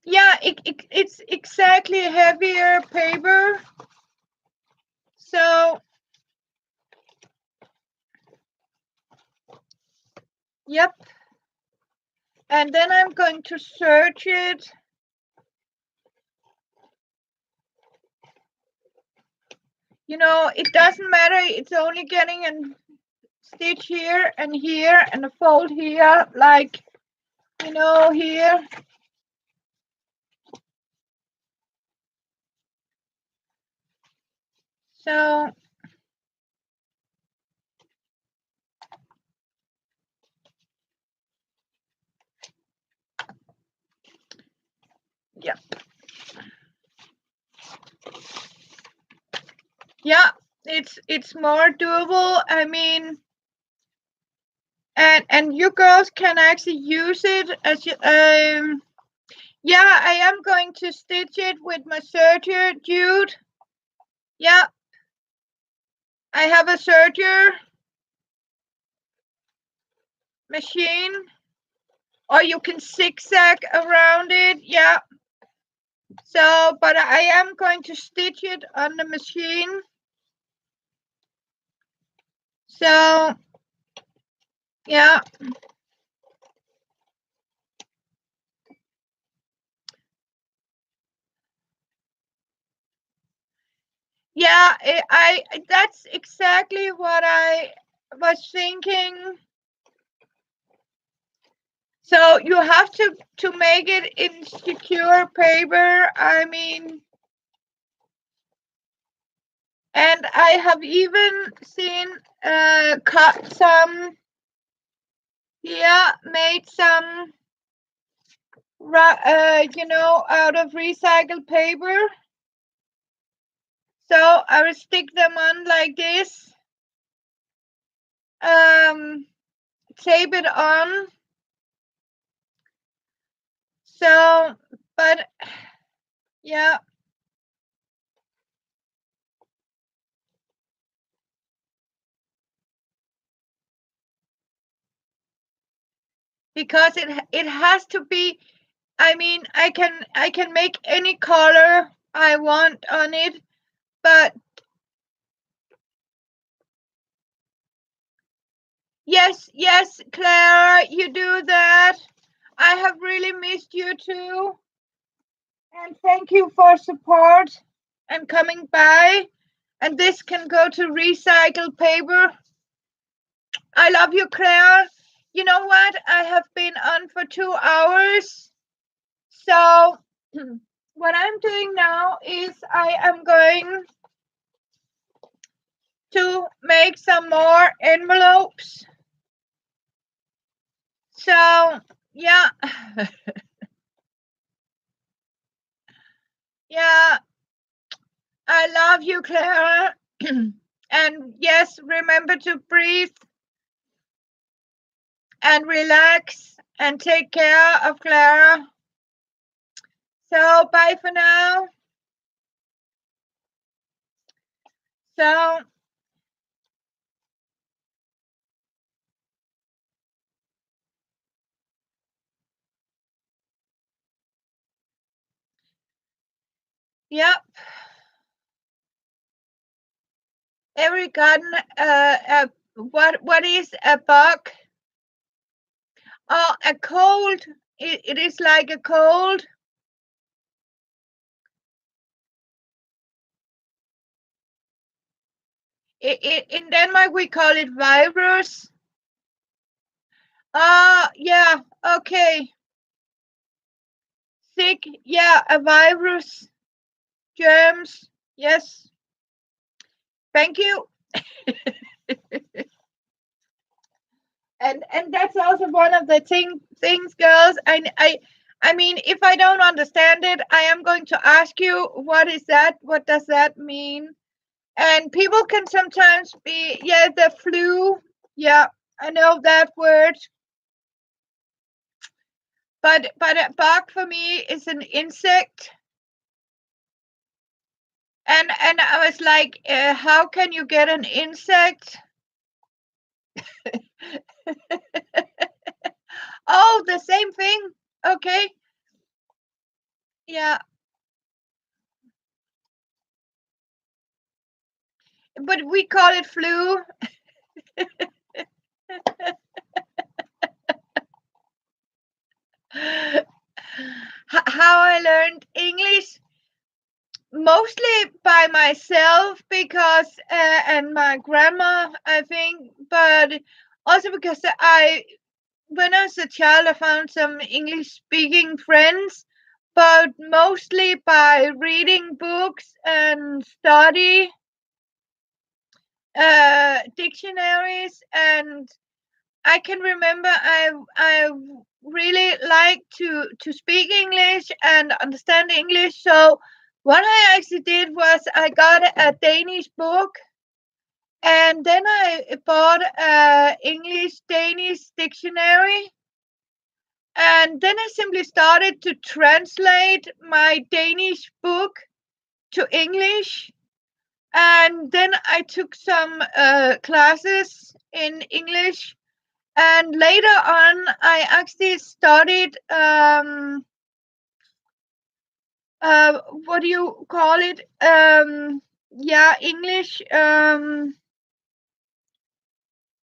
Yeah, it's exactly heavier paper. So, yep. And then I'm going to search it. You know, it doesn't matter. It's only getting a stitch here and a fold here, like, you know, here. So, yeah. Yeah, it's more doable. I mean, and you girls can actually use it as you yeah, I am going to stitch it with my serger, dude. Yeah, I have a serger machine, or you can zigzag around it. Yeah. So, but I am going to stitch it on the machine. So, yeah. Yeah, I that's exactly what I was thinking. So you have to make it in secure paper. I mean, and I have even seen cut some. Yeah, made some. You know, out of recycled paper. So I will stick them on like this. Tape it on. So, but yeah, because it has to be. I mean, I can make any color I want on it, but yes, Clara, you do that. I have really missed you too, and thank you for support and coming by. And this can go to recycled paper. I love you, Claire. You know what? I have been on for 2 hours. So what I'm doing now is I am going to make some more envelopes. So, yeah, yeah, I love you, Clara. And yes, remember to breathe and relax and take care of Clara. So, bye for now. So, yep, every garden, what is a bug? Oh, a cold. It is like a cold. In Denmark, we call it virus. Yeah, okay. Sick, yeah, a virus, germs, yes. Thank you. And that's also one of the things, girls. I mean, if I don't understand it, I am going to ask you, what is that? What does that mean? And people can sometimes be, yeah, the flu. Yeah, I know that word. But a bug for me is an insect. And I was like, how can you get an insect? Oh, the same thing. Okay. Yeah, but we call it flu. How I learned English, mostly by myself, because and my grandma, I think, but also because when I was a child, I found some English speaking friends, but mostly by reading books and study dictionaries. And I can remember I really like to speak English and understand English. So what I actually did was I got a Danish book, and then I bought a English Danish dictionary, and then I simply started to translate my Danish book to English. And then I took some classes in English. And later on, I actually studied, what do you call it? Yeah, English.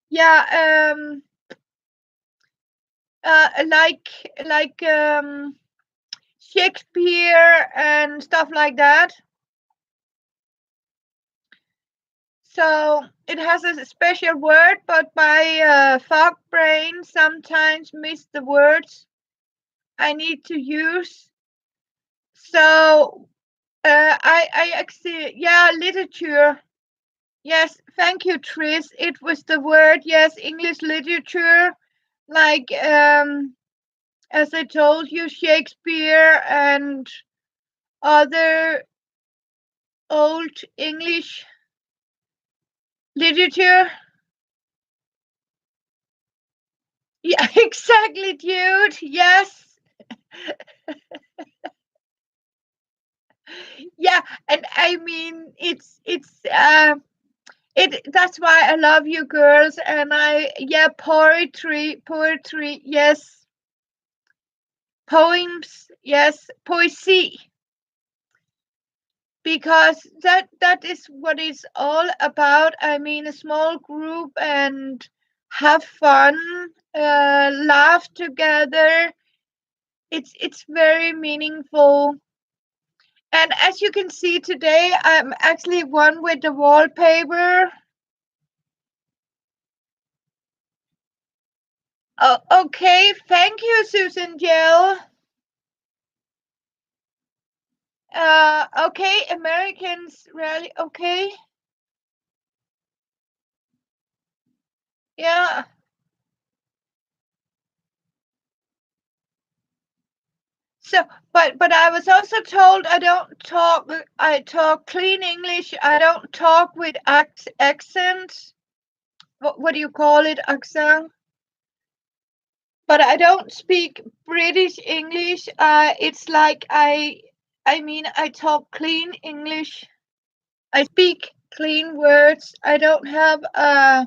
Yeah, like Shakespeare and stuff like that. So it has a special word, but my fog brain sometimes miss the words I need to use. So I actually, yeah, literature. Yes, thank you, Tris. It was the word, yes, English literature, like as I told you, Shakespeare and other old English literature. Yeah, exactly, dude. Yes. Yeah, and I mean it that's why I love you girls. And I, yeah, poetry, yes. Poems, yes, poesy, because that is what it's all about. I mean, a small group and have fun, laugh together. It's very meaningful. And as you can see today, I'm actually one with the wallpaper. Oh, okay, thank you, Susan Jill. Okay, Americans really okay. Yeah. So, but I was also told I talk clean English. I don't talk with accent. What do you call it? Accent? But I don't speak British English. It's like I mean, I talk clean English. I speak clean words. I don't have uh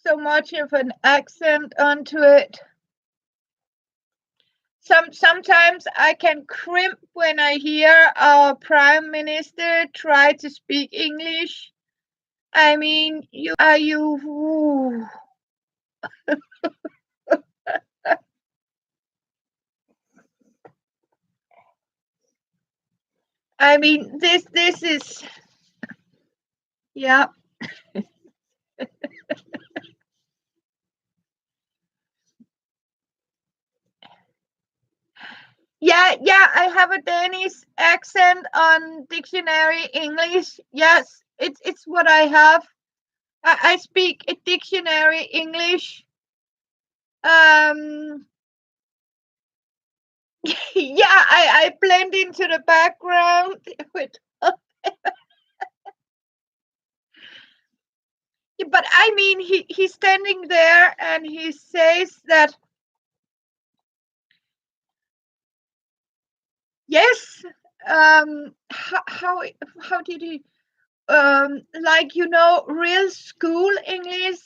so much of an accent onto it. Sometimes I can crimp when I hear our prime minister try to speak English. I mean, you. Ooh. I mean, this is yeah. Yeah, I have a Danish accent on dictionary English. Yes, it's what I have. I speak a dictionary English. Um, yeah, I blend into the background with. But I mean, he's standing there and he says that yes. How did he? Like real school English.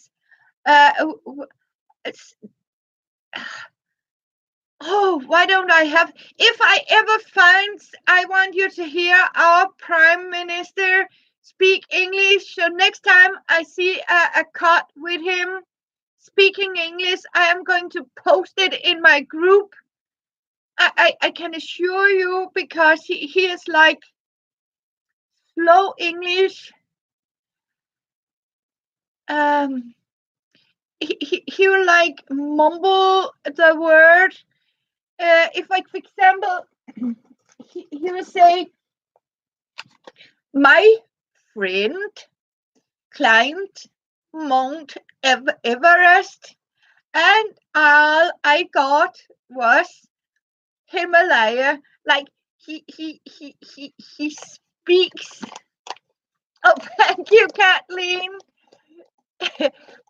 It's Oh, why don't I have? If I ever find, I want you to hear our Prime Minister speak English. So next time I see a cut with him speaking English, I am going to post it in my group. I can assure you because he is like slow English. Um, he will like mumble the word. If like for example, he will say my friend climbed Mount Everest, and all I got was Himalaya. Like he speaks. Oh, thank you, Kathleen.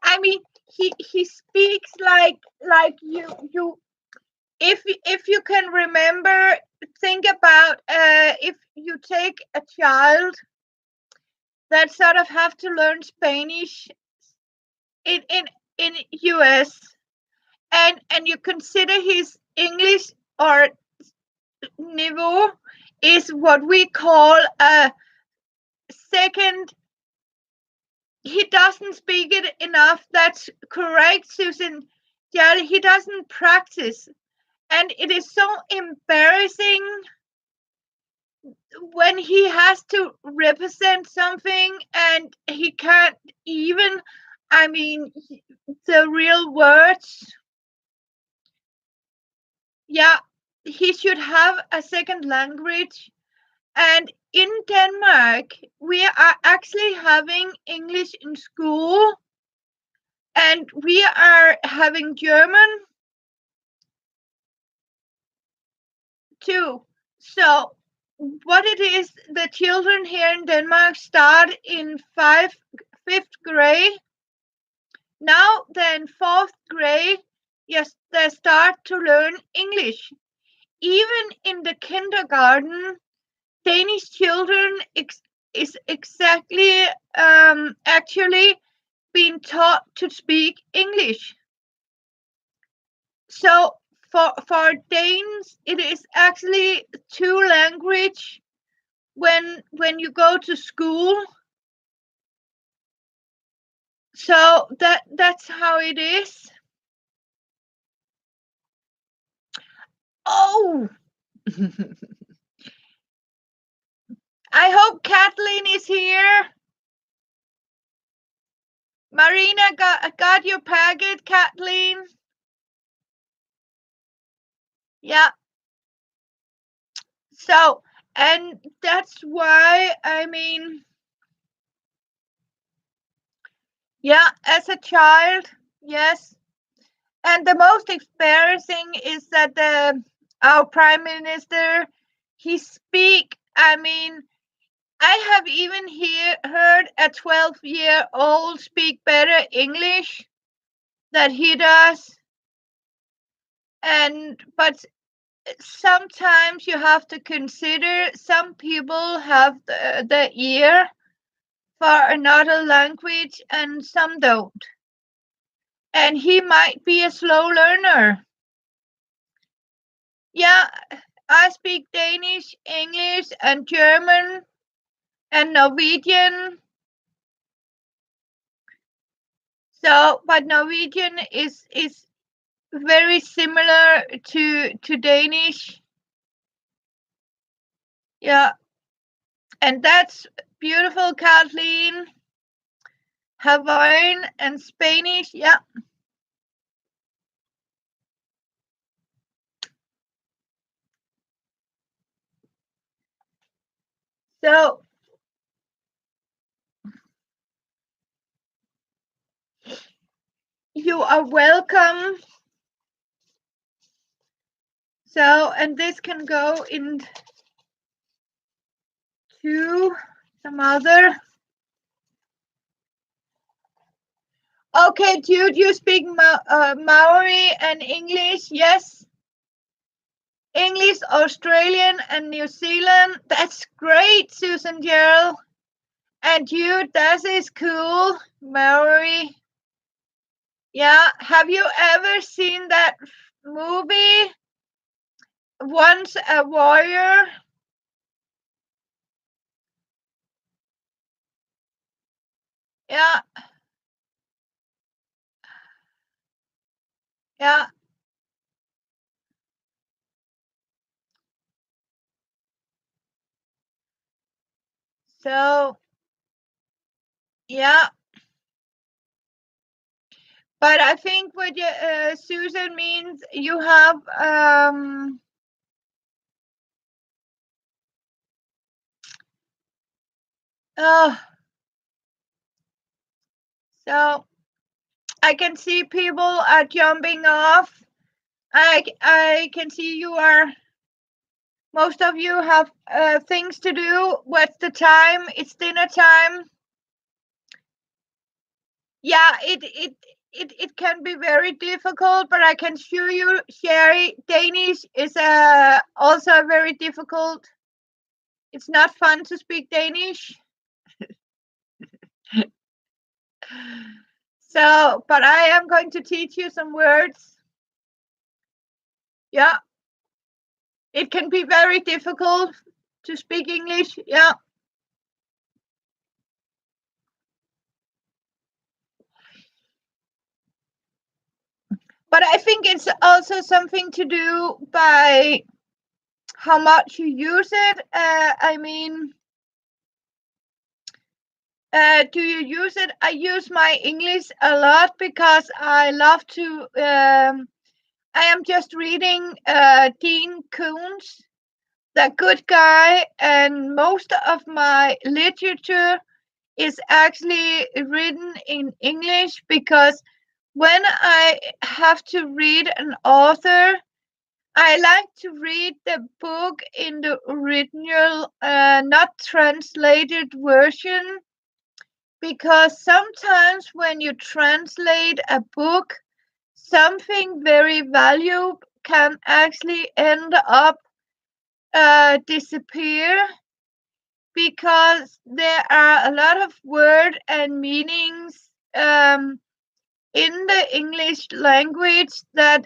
I mean, he speaks like you. If you can remember, think about if you take a child that sort of have to learn Spanish in in in US and you consider his English or niveau is what we call a second. He doesn't speak it enough. That's correct, Susan. Yeah, he doesn't practice, and it is so embarrassing when he has to represent something and he can't even. I mean, the real words. Yeah, he should have a second language. And in Denmark, we are actually having English in school and we are having German too. So, what it is, the children here in Denmark start in fifth grade. Now, then, fourth grade, yes, they start to learn English. Even in the kindergarten, Danish children is exactly actually being taught to speak English. So for Danes, it is actually two language when you go to school. So that's how it is. Oh, I hope Kathleen is here. Marina got your packet, Kathleen. Yeah. So, and that's why, I mean, yeah, as a child, yes. And the most embarrassing is that our prime minister, he speak. I mean, I have even heard a 12-year-old speak better English than he does. And but sometimes you have to consider some people have the ear for another language and some don't. And he might be a slow learner. Yeah, I speak Danish, English, and German and Norwegian. So, but Norwegian is very similar to Danish. Yeah, and that's beautiful, Kathleen. Hawaiian and Spanish. Yeah. So you are welcome. So, and this can go into some other. Okay, Jude, you speak Maori and English, yes? English, Australian, and New Zealand. That's great, Susan Gerald. And Jude, that is cool. Maori. Yeah, have you ever seen that movie? Once a Warrior? Yeah, yeah. So, yeah. But I think what Susan means, you have oh, so I can see people are jumping off. I can see you are. Most of you have things to do. What's the time? It's dinner time. Yeah, it can be very difficult, but I can assure you, Sherry, Danish is also very difficult. It's not fun to speak Danish. So, but I am going to teach you some words. Yeah, it can be very difficult to speak English. Yeah. But I think it's also something to do by how much you use it. I mean, do you use it? I use my English a lot because I love to. I am just reading Dean Koontz, The Good Guy, and most of my literature is actually written in English because when I have to read an author, I like to read the book in the original, not translated version, because sometimes when you translate a book, something very valuable can actually end up disappear because there are a lot of word and meanings in the English language that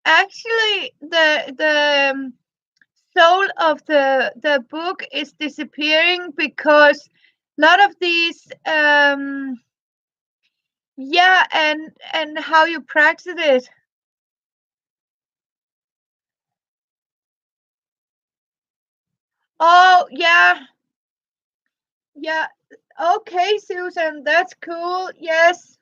actually the soul of the book is disappearing because a lot of these yeah, and how you practice it. Oh yeah, yeah. Okay, Susan, that's cool. Yes.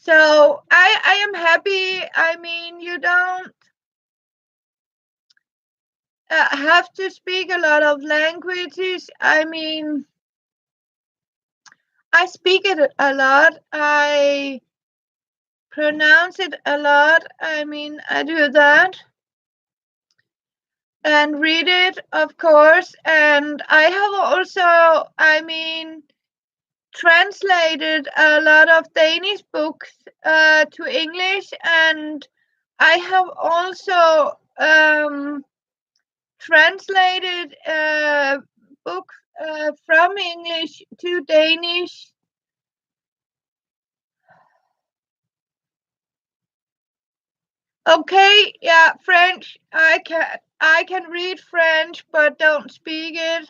So I am happy. I mean, you don't have to speak a lot of languages. I mean, I speak it a lot. I pronounce it a lot. I mean, I do that and read it, of course. And I have also, I mean, translated a lot of Danish books to English, and I have also translated books from English to Danish. Okay, yeah, French. I can read French, but don't speak it.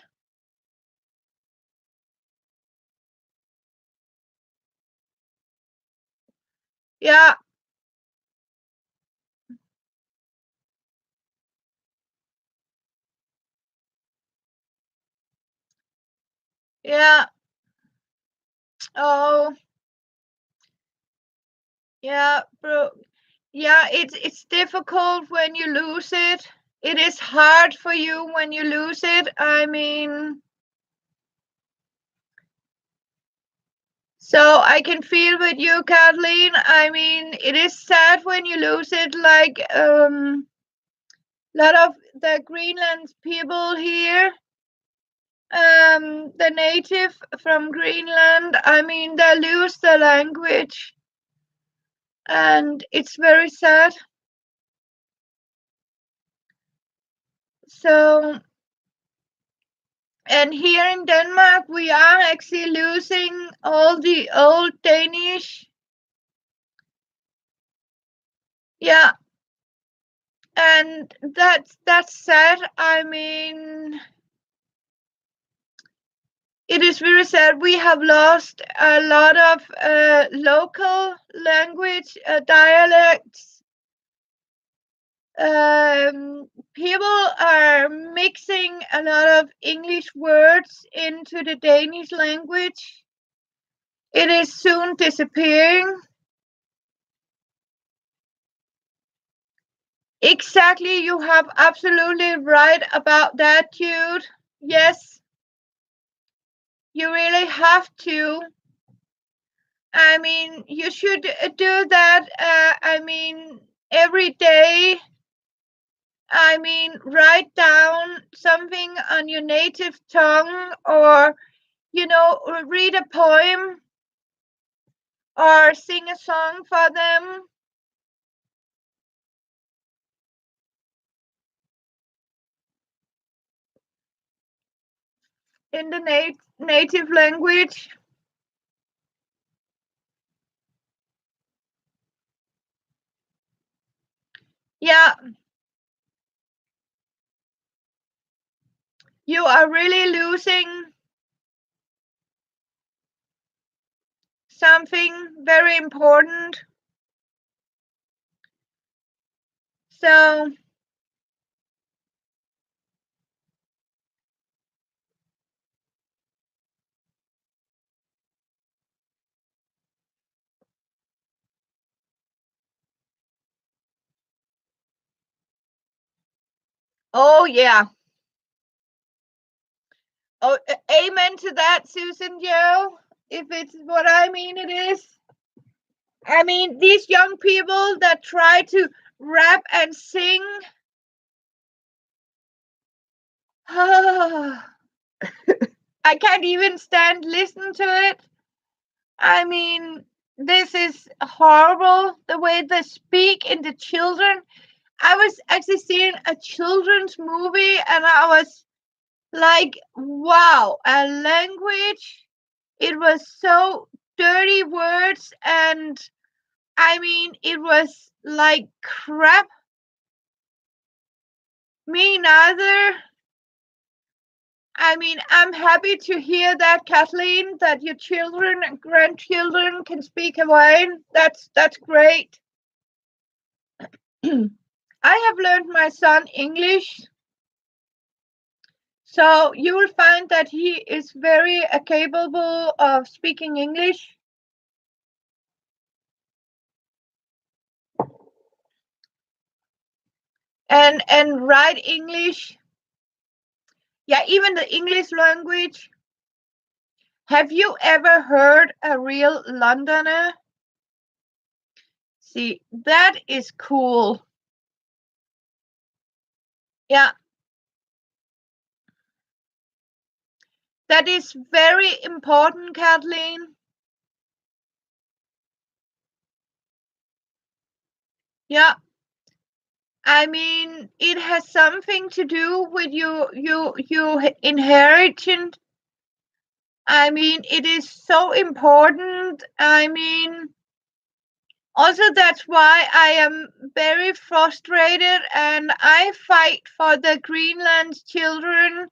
Yeah, yeah. Oh, yeah, bro. Yeah, it's difficult when you lose it. It is hard for you when you lose it. I mean, so I can feel with you, Kathleen. I mean, it is sad when you lose it. Like a lot of the Greenland people here, the native from Greenland. I mean, they lose the language, and it's very sad. So, and here in Denmark, we are actually losing all the old Danish. Yeah, and that's sad. I mean, it is very sad. We have lost a lot of local language dialects. People are mixing a lot of English words into the Danish language. It is soon disappearing. Exactly, you have absolutely right about that, Jude. Yes, you really have to. I mean, you should do that. I mean, every day. I mean, write down something on your native tongue, or, read a poem or sing a song for them in the native language. Yeah, you are really losing something very important. So, oh, yeah. Oh, amen to that, Susan Joe. If it's what I mean, it is. I mean, these young people that try to rap and sing. I can't even stand listen to it. I mean, this is horrible the way they speak in the children. I was actually seeing a children's movie and I was like, wow, a language. It was so dirty words, and I mean, it was like crap. Me neither. I mean, I'm happy to hear that, Kathleen, that your children and grandchildren can speak Hawaiian. That's great. I have learned my son English, so you will find that he is very capable of speaking English. and write English. Yeah, even the English language. Have you ever heard a real Londoner? See, that is cool. Yeah, that is very important, Kathleen. Yeah, I mean, it has something to do with you inheritance. I mean, it is so important. I mean, also that's why I am very frustrated and I fight for the Greenland children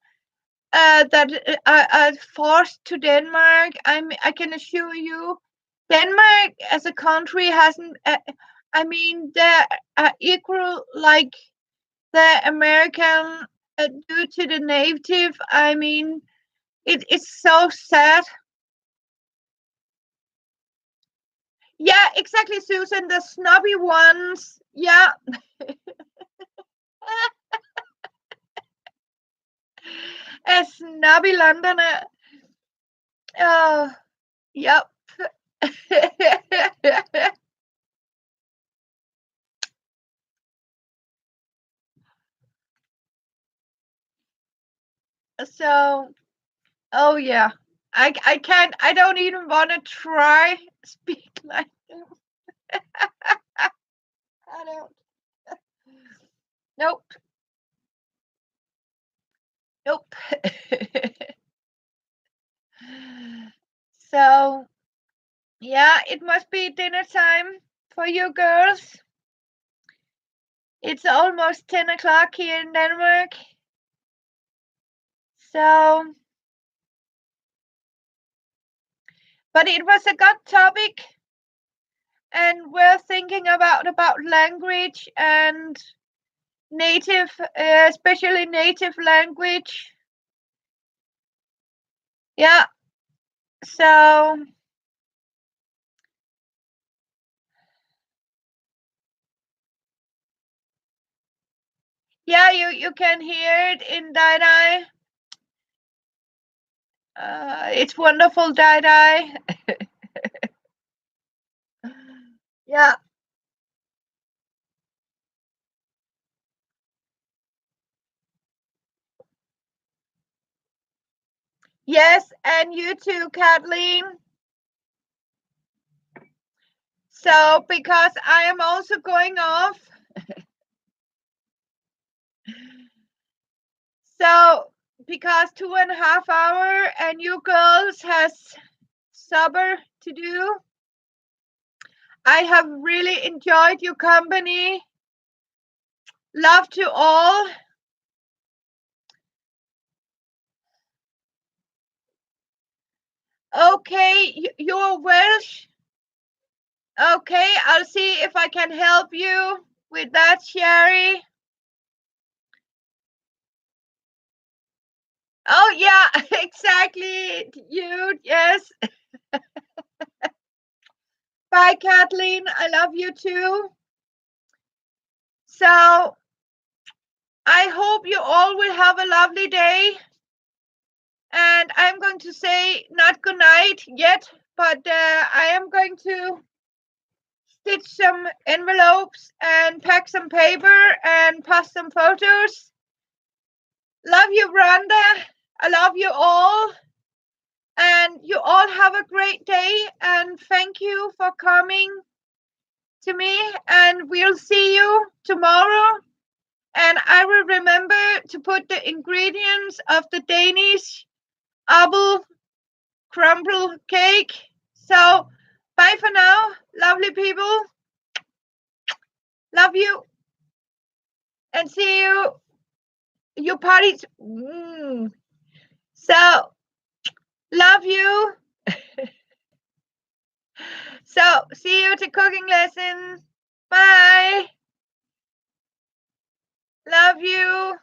that are forced to Denmark. I can assure you, Denmark as a country hasn't. I mean, they're equal like the American due to the native. I mean, it's so sad. Yeah, exactly, Susan. The snobby ones. Yeah. A snobby Londoner. Oh, yep. So, oh yeah. I can't. I don't even want to try speak like them. I don't. Nope. Nope. So, yeah, it must be dinner time for you girls. It's almost 10 o'clock here in Denmark. So, but it was a good topic, and we're thinking about language and native, especially native language. Yeah. So, yeah, you can hear it in Dai Dai. It's wonderful, Dai Dai. Yeah. Yes, and you too, Kathleen. So, because I am also going off. So, because 2.5 hours and you girls has supper to do. I have really enjoyed your company. Love to all. Okay, you're Welsh. Okay, I'll see if I can help you with that, Sherry. Oh, yeah, exactly. You, yes. Bye, Kathleen. I love you too. So, I hope you all will have a lovely day. And I'm going to say not good night yet, but I am going to stitch some envelopes and pack some paper and post some photos. Love you, Rhonda. I love you all. And you all have a great day. And thank you for coming to me. And we'll see you tomorrow. And I will remember to put the ingredients of the Danish apple crumble cake. So, bye for now, lovely people. Love you. And see you. Your parties. So, love you. So, see you to cooking lesson. Bye. Love you.